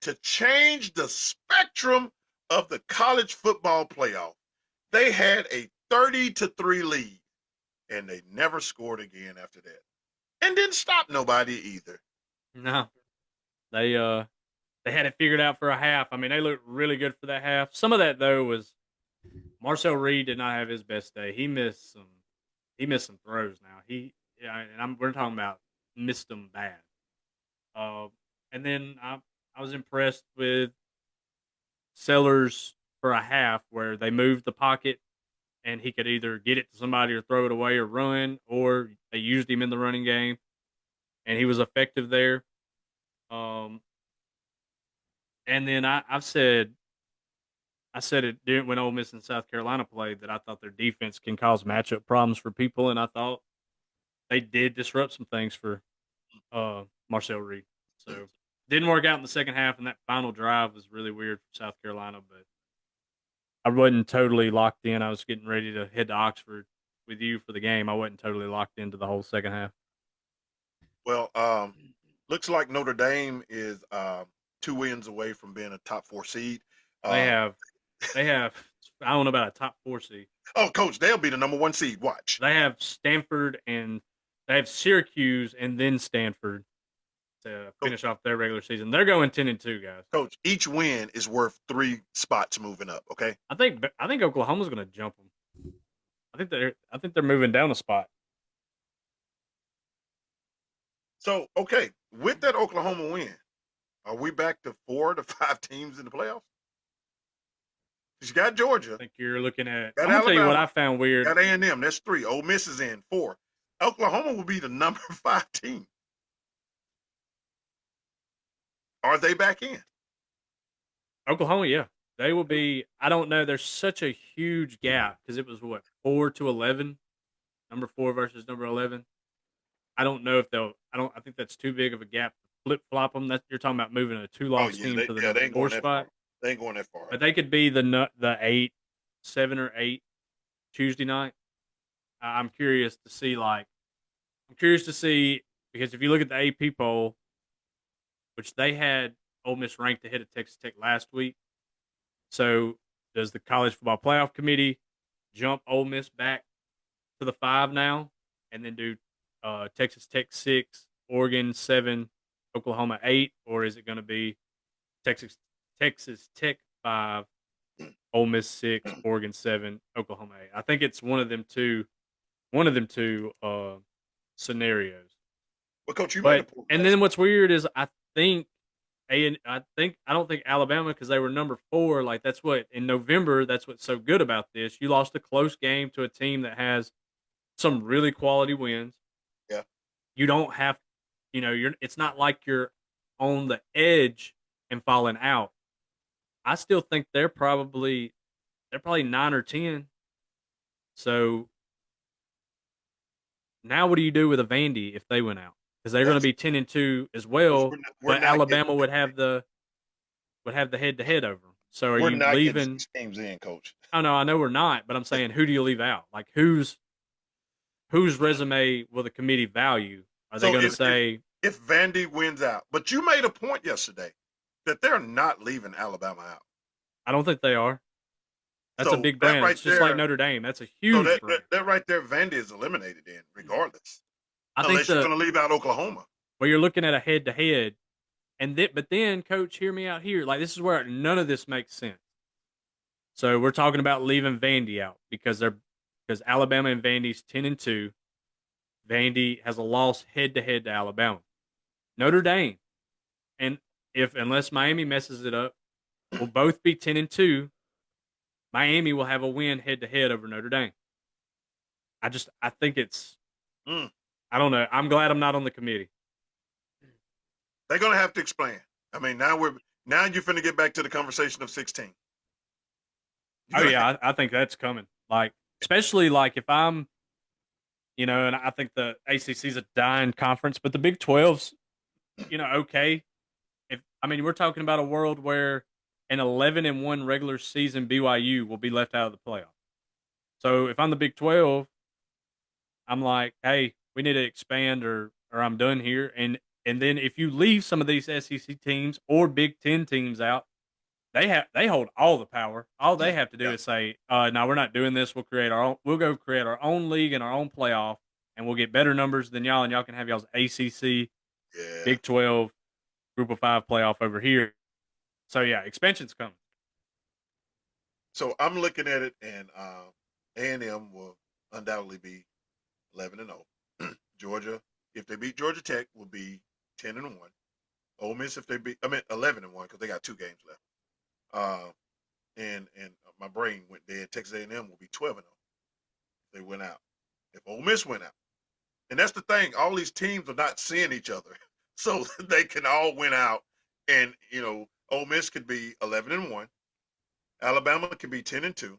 to change the spectrum of the college football playoff. They had a 30-3 lead, and they never scored again after that, and didn't stop nobody either. No, they had it figured out for a half. I mean, they looked really good for that half. Some of that though was Marcel Reed did not have his best day. He missed some throws. Now we're talking about missed them bad. Uh, and then I was impressed with Sellers for a half where they moved the pocket and he could either get it to somebody or throw it away or run, or they used him in the running game and he was effective there. Um, and then I said it didn't when Ole Miss and South Carolina played that I thought their defense can cause matchup problems for people, and I thought they did disrupt some things for Marcel Reed. So didn't work out in the second half, and that final drive was really weird for South Carolina. But I wasn't totally locked in. I was getting ready to head to Oxford with you for the game. I wasn't totally locked into the whole second half. Well, looks like Notre Dame is 2 wins away from being a top 4 seed. They Uh, have, they have. I don't know about a top 4 seed. oh, coach, they'll be the number 1 seed. Watch. They have Stanford and they have Syracuse and then Stanford to finish off their regular season. They're going 10-2, guys. Coach, each win is worth 3 spots moving up. Okay. I think Oklahoma's going to jump them. I think they're moving down a spot. So, okay, with that Oklahoma win, Are we back to 4 to 5 teams in the playoffs? You got Georgia, I think you're looking at. got I'm gonna tell you what Alabama, I found weird. got A&M. That's 3. Ole Miss is in 4. Oklahoma will be the number 5 team. Are they back in? Oklahoma, yeah, they will be. I don't know. There's such a huge gap because it was what 4 to 11, number 4 versus number 11. I don't know if they'll. I don't. I think that's too big of a gap to flip flop them. That you're talking about moving a two Oh loss yeah, team to the they number ain't 4 going that far. spot, They ain't going that far. but they could be the 8, 7 or 8 Tuesday night. I'm curious to see I'm curious to see because if you look at the AP poll, which they had Ole Miss ranked ahead of Texas Tech last week, so does the College Football Playoff Committee jump Ole Miss back to the 5 now, and then do Texas Tech 6, Oregon 7, Oklahoma 8, or is it going to be Texas Tech 5, Ole Miss 6, Oregon 7, Oklahoma 8? I think it's one of them two scenarios. Well, Coach, you made a But point. and then what's weird is think I don't think Alabama because they were number 4. Like that's what in November. That's what's so good about this. You lost a close game to a team that has some really quality wins. Yeah. You don't have, it's not like you're on the edge and falling out. I still think they're probably 9 or 10. So now what do you do with a Vandy if they went out? Because they're going to be 10-2 as well, but Alabama would have the head to head over them. So are we're you not leaving these teams in, Coach? Oh no, I know we're not, but I'm saying who do you leave out? Like whose resume will the committee value? Are they going to say if Vandy wins out? But you made a point yesterday that they're not leaving Alabama out. I don't think they are. That's a big brand. It's just like Notre Dame. That's a huge brand. That right there, Vandy is eliminated in regardless. I Unless think you're going to leave out Oklahoma. Well, you're looking at a head to head, but then, Coach, hear me out here. Like this is where none of this makes sense. So we're talking about leaving Vandy out because Alabama and Vandy's 10-2. Vandy has a loss head to head to Alabama. Notre Dame, and unless Miami messes it up, will both be 10-2. Miami will have a win head to head over Notre Dame. I think it's I don't know. I'm glad I'm not on the committee. They're gonna have to explain. I mean, now you're finna get back to the conversation of 16. Oh yeah, I think that's coming. Like especially like if I'm, and I think the ACC's a dying conference, but the Big 12's, okay. We're talking about a world where an 11-1 regular season BYU will be left out of the playoff. So if I'm the Big 12, I'm like, hey, we need to expand or I'm done here. And then if you leave some of these SEC teams or Big 10 teams out, they hold all the power. All they have to do is say, no, we're not doing this. We'll go create our own league and our own playoff, and we'll get better numbers than y'all, and y'all can have y'all's ACC, Big 12, Group of 5 playoff over here. So yeah, expansion's coming. So I'm looking at it, and A&M will undoubtedly be 11-0. Georgia, if they beat Georgia Tech, will be 10-1. Ole Miss, if they beat, 11-1 because they got 2 games left. And my brain went dead. Texas A&M will be 12-0. They went out. If Ole Miss went out, and that's the thing, all these teams are not seeing each other, so they can all win out. And Ole Miss could be 11-1. Alabama could be 10-2.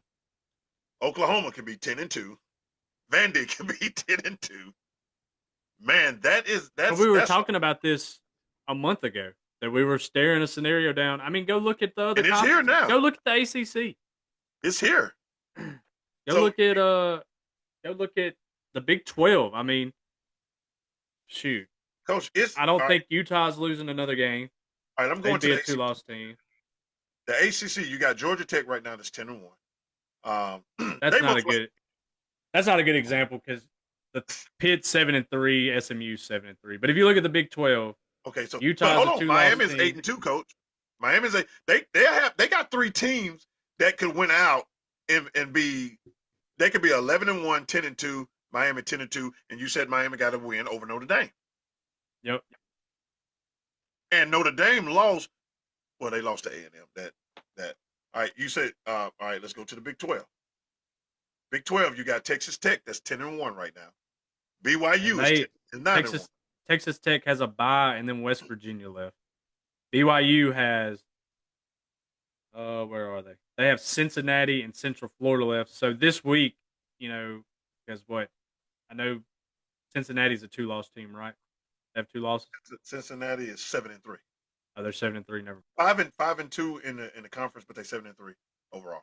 Oklahoma could be 10-2. Vandy could be 10-2. Man, that's. We were talking about this a month ago that we were staring a scenario down. Go look at the other. And it's here now. Go look at the ACC. It's here. Look at the Big 12. Shoot, Coach. I don't think Utah's losing another game. All right, I'm going to be a 2-loss team. The ACC, you got Georgia Tech right now. That's 10-1. That's not a good. That's not a good example because the Pitt 7-3, SMU 7-3. But if you look at the Big 12, okay, so Utah's a 2-loss Miami's team. 8-2, Coach. Miami's they got 3 teams that could win out and be. They could be 11-1, 10-2, Miami 10-2, and you said Miami got a win over Notre Dame. Yep. and Notre Dame lost. Well, they lost to A&M. That. All right, you said. All right, let's go to the Big 12. Big 12, you got Texas Tech. That's 10-1 right now. And BYU is they 9-1. Texas Tech has a bye, and then West Virginia left. BYU has where are they? They have Cincinnati and Central Florida left. So this week, because what I know, Cincinnati's a 2-loss team, right? They have 2 losses. Cincinnati is 7-3. Oh, they're 7-3. Never. 5-2 in the conference, but they 7-3 overall.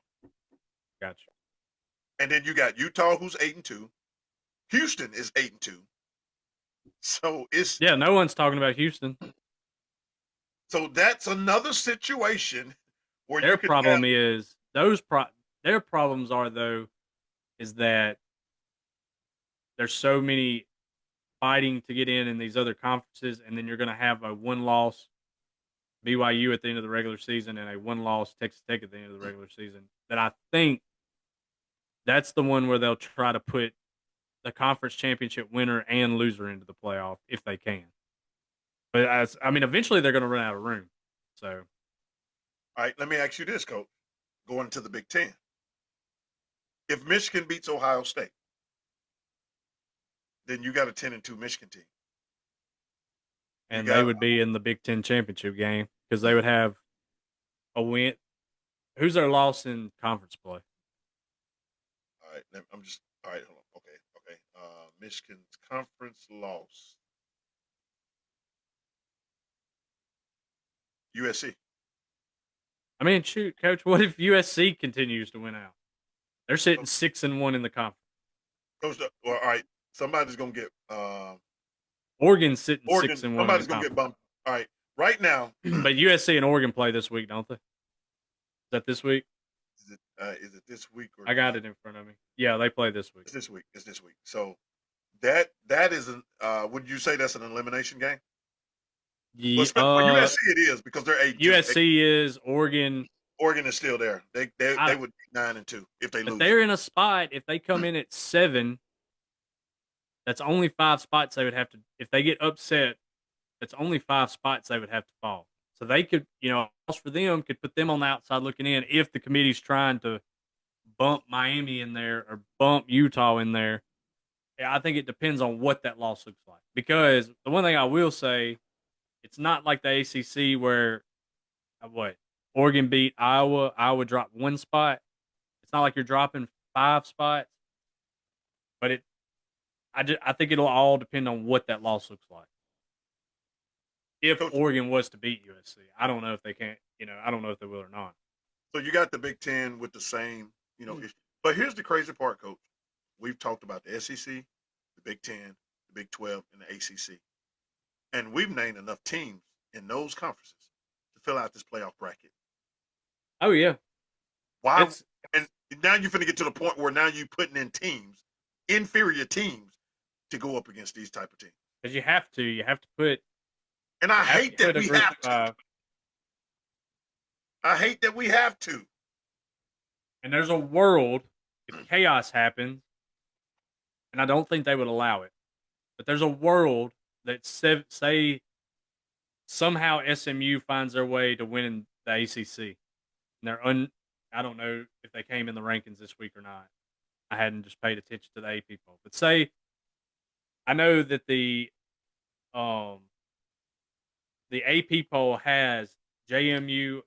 Gotcha. And then you got Utah, who's 8-2. Houston is 8-2. So it's no one's talking about Houston. So that's another situation where their you could problem have, is their problems are though is that there's so many fighting to get in these other conferences, and then you're going to have a 1-loss BYU at the end of the regular season and a 1-loss Texas Tech at the end of the regular season. That I think that's the one where they'll try to put the conference championship winner and loser into the playoff if they can. But eventually they're going to run out of room. So, all right, let me ask you this, Coach. Going to the Big Ten, if Michigan beats Ohio State, then you got a 10-2 Michigan team, and they would be in the Big Ten championship game because they would have a win. Who's their loss in conference play? All right, all right, hold on. Okay. Michigan's conference loss. USC. I mean, shoot, Coach, what if USC continues to win out? They're sitting 6-1 in the conference. Coach, well, all right, somebody's gonna get Oregon's sitting Oregon. 6-1. Somebody's gonna get bumped. All right, right now. But USC and Oregon play this week, don't they? Is that this week? Is it this week? I got it in front of me. Yeah, they play this week. It's this week. It's this week. So that is an. Would you say that's an elimination game? Yeah, for USC it is because they're 8. USC is Oregon. Oregon is still there. They would be 9-2 if they lose. But they're in a spot. If they come in at 7, that's only 5 spots they would have to. If they get upset, that's only 5 spots they would have to fall. So they could, loss for them could put them on the outside looking in if the committee's trying to bump Miami in there or bump Utah in there. I think it depends on what that loss looks like. Because the one thing I will say, it's not like the ACC where Oregon beat Iowa. Iowa dropped 1 spot. It's not like you're dropping 5 spots. But I think it'll all depend on what that loss looks like. If Oregon was to beat USC, I don't know if they can't. I don't know if they will or not. So you got the Big Ten with the same, issue. But here's the crazy part, Coach. We've talked about the SEC, the Big Ten, the Big 12, and the ACC, and we've named enough teams in those conferences to fill out this playoff bracket. Oh yeah. Why? And now you're finna get to the point where now you're putting in teams, inferior teams, to go up against these type of teams. Because you have to. You have to put. And I hate that we have to. I hate that we have to. And there's a world if chaos happens, and I don't think they would allow it, but there's a world that say somehow SMU finds their way to winning the ACC. And I don't know if they came in the rankings this week or not. I hadn't just paid attention to the AP poll. But say I know that the AP poll has JMU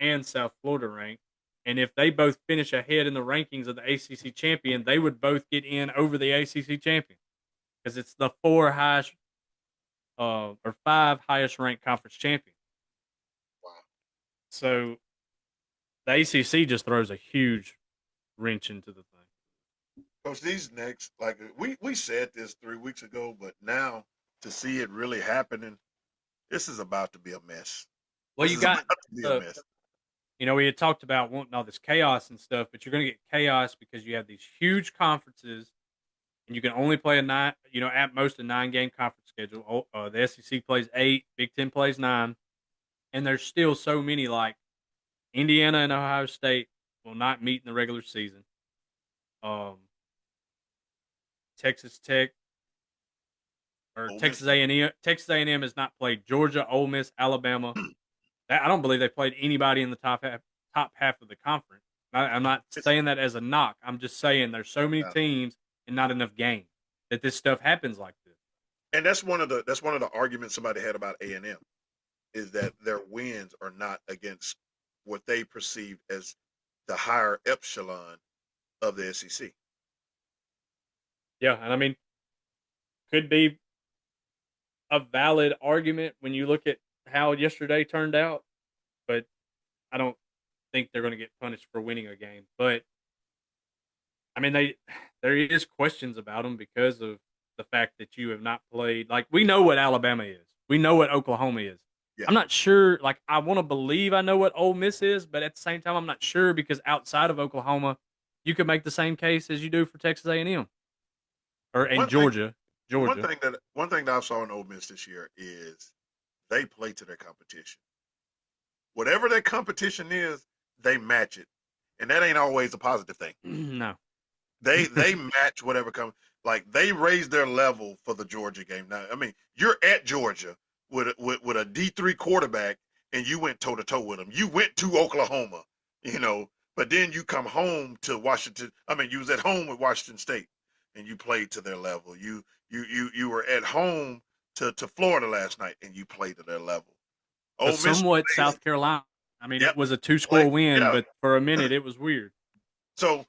and South Florida ranked, and if they both finish ahead in the rankings of the ACC champion, they would both get in over the ACC champion because it's the 4 highest or 5 highest ranked conference champions. Wow! So the ACC just throws a huge wrench into the thing. Coach, these next, like we said this 3 weeks ago, but now to see it really happening, this is about to be a mess. Well, you got a mess. We had talked about wanting all this chaos and stuff, but you're going to get chaos because you have these huge conferences, and you can only play at most a 9-game conference schedule. The SEC plays 8, Big Ten plays 9, and there's still so many like Indiana and Ohio State will not meet in the regular season. Texas Tech or Ole Miss. Texas A&M. Texas A&M has not played Georgia, Ole Miss, Alabama. I don't believe they played anybody in the top half of the conference. I'm not saying that as a knock. I'm just saying there's so many teams and not enough games that this stuff happens like this. And that's one of the arguments somebody had about A&M is that their wins are not against what they perceive as the higher epsilon of the SEC. Yeah, and I mean, could be a valid argument when you look at how yesterday turned out, but I don't think they're going to get punished for winning a game. But I mean, there is questions about them because of the fact that you have not played. Like, we know what Alabama is, we know what Oklahoma is. Yeah. I'm not sure. Like, I want to believe I know what Ole Miss is, but at the same time, I'm not sure because outside of Oklahoma, you could make the same case as you do for Texas A&M or in One thing, Georgia. Georgia. one thing that I saw in Ole Miss this year is they play to their competition. Whatever their competition is, they match it, and that ain't always a positive thing. No. They match whatever comes. Like they raised their level for the Georgia game. Now, I mean, you're at Georgia with a D3 quarterback, and you went toe to toe with them. You went to Oklahoma, but then you come home to Washington. I mean, you was at home with Washington State, and you played to their level. You were at home to Florida last night, and you played to their level. But Ole Miss somewhat plays, South Carolina. I mean, yep, it was a 2-score win, yeah. but for a minute it was weird. So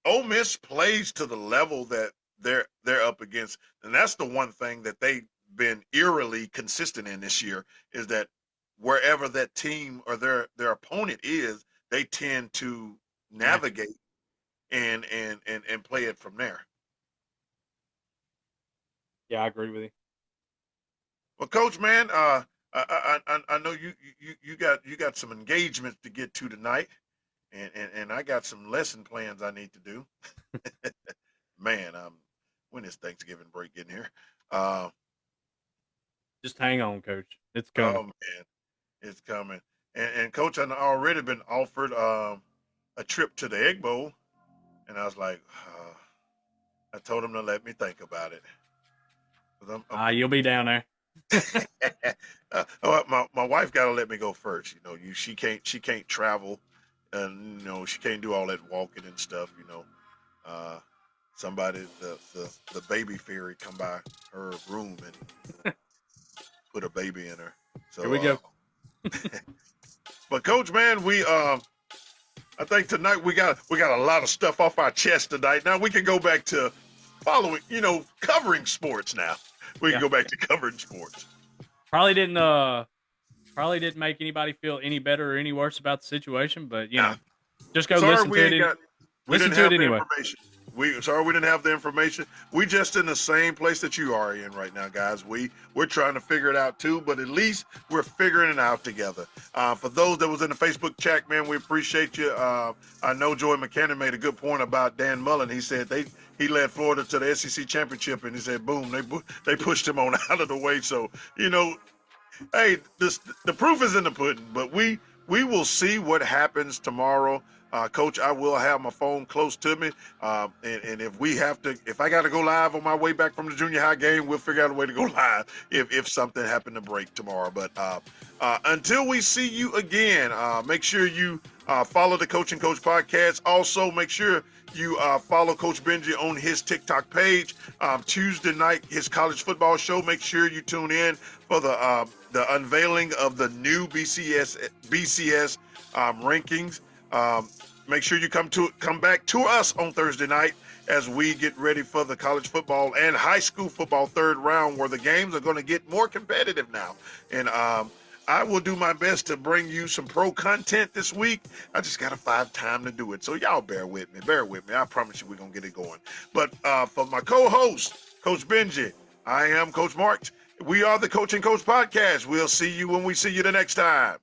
Ole Miss plays to the level that they're up against, and that's the one thing that they've been eerily consistent in this year is that wherever that team or their opponent is, they tend to navigate and play it from there. Yeah, I agree with you. Well, Coach, man, I know you got some engagements to get to tonight, and I got some lesson plans I need to do. Man, when is Thanksgiving break getting here? Just hang on, Coach. It's Oh coming. man, it's coming. And Coach, I've already been offered a trip to the Egg Bowl, and I was like, I told him to let me think about it. You'll be down there. My wife got to let me go first. She can't travel, and she can't do all that walking and stuff. Somebody the baby fairy come by her room and put a baby in her. So Here we go. But Coach, man, I think tonight we got a lot of stuff off our chest tonight. Now we can go back to covering sports now. We can go back to covering sports. Probably didn't make anybody feel any better or any worse about the situation, but just go listen to it. Listen to it anyway. Sorry we didn't have the information. We just in the same place that you are in right now, guys. We're trying to figure it out too, but at least we're figuring it out together. For those that was in the Facebook chat, man, we appreciate you. I know Joey McCannon made a good point about Dan Mullen. He said he led Florida to the SEC championship, and he said, boom, they pushed him on out of the way. So hey, the proof is in the pudding, but we will see what happens tomorrow. Coach, I will have my phone close to me, and if I got to go live on my way back from the junior high game, we'll figure out a way to go live if something happened to break tomorrow. But until we see you again, make sure you follow the Coach and Coach podcast. Also, make sure you follow Coach Benji on his TikTok page. Tuesday night, his college football show. Make sure you tune in for the unveiling of the new BCS rankings. Make sure you come back to us on Thursday night as we get ready for the college football and high school football third round, where the games are going to get more competitive now. And I will do my best to bring you some pro content this week. I just got to find time to do it. So y'all bear with me. I promise you we're going to get it going. But for my co-host, Coach Benji, I am Coach Mark. We are the Coach and Coach podcast. We'll see you when we see you the next time.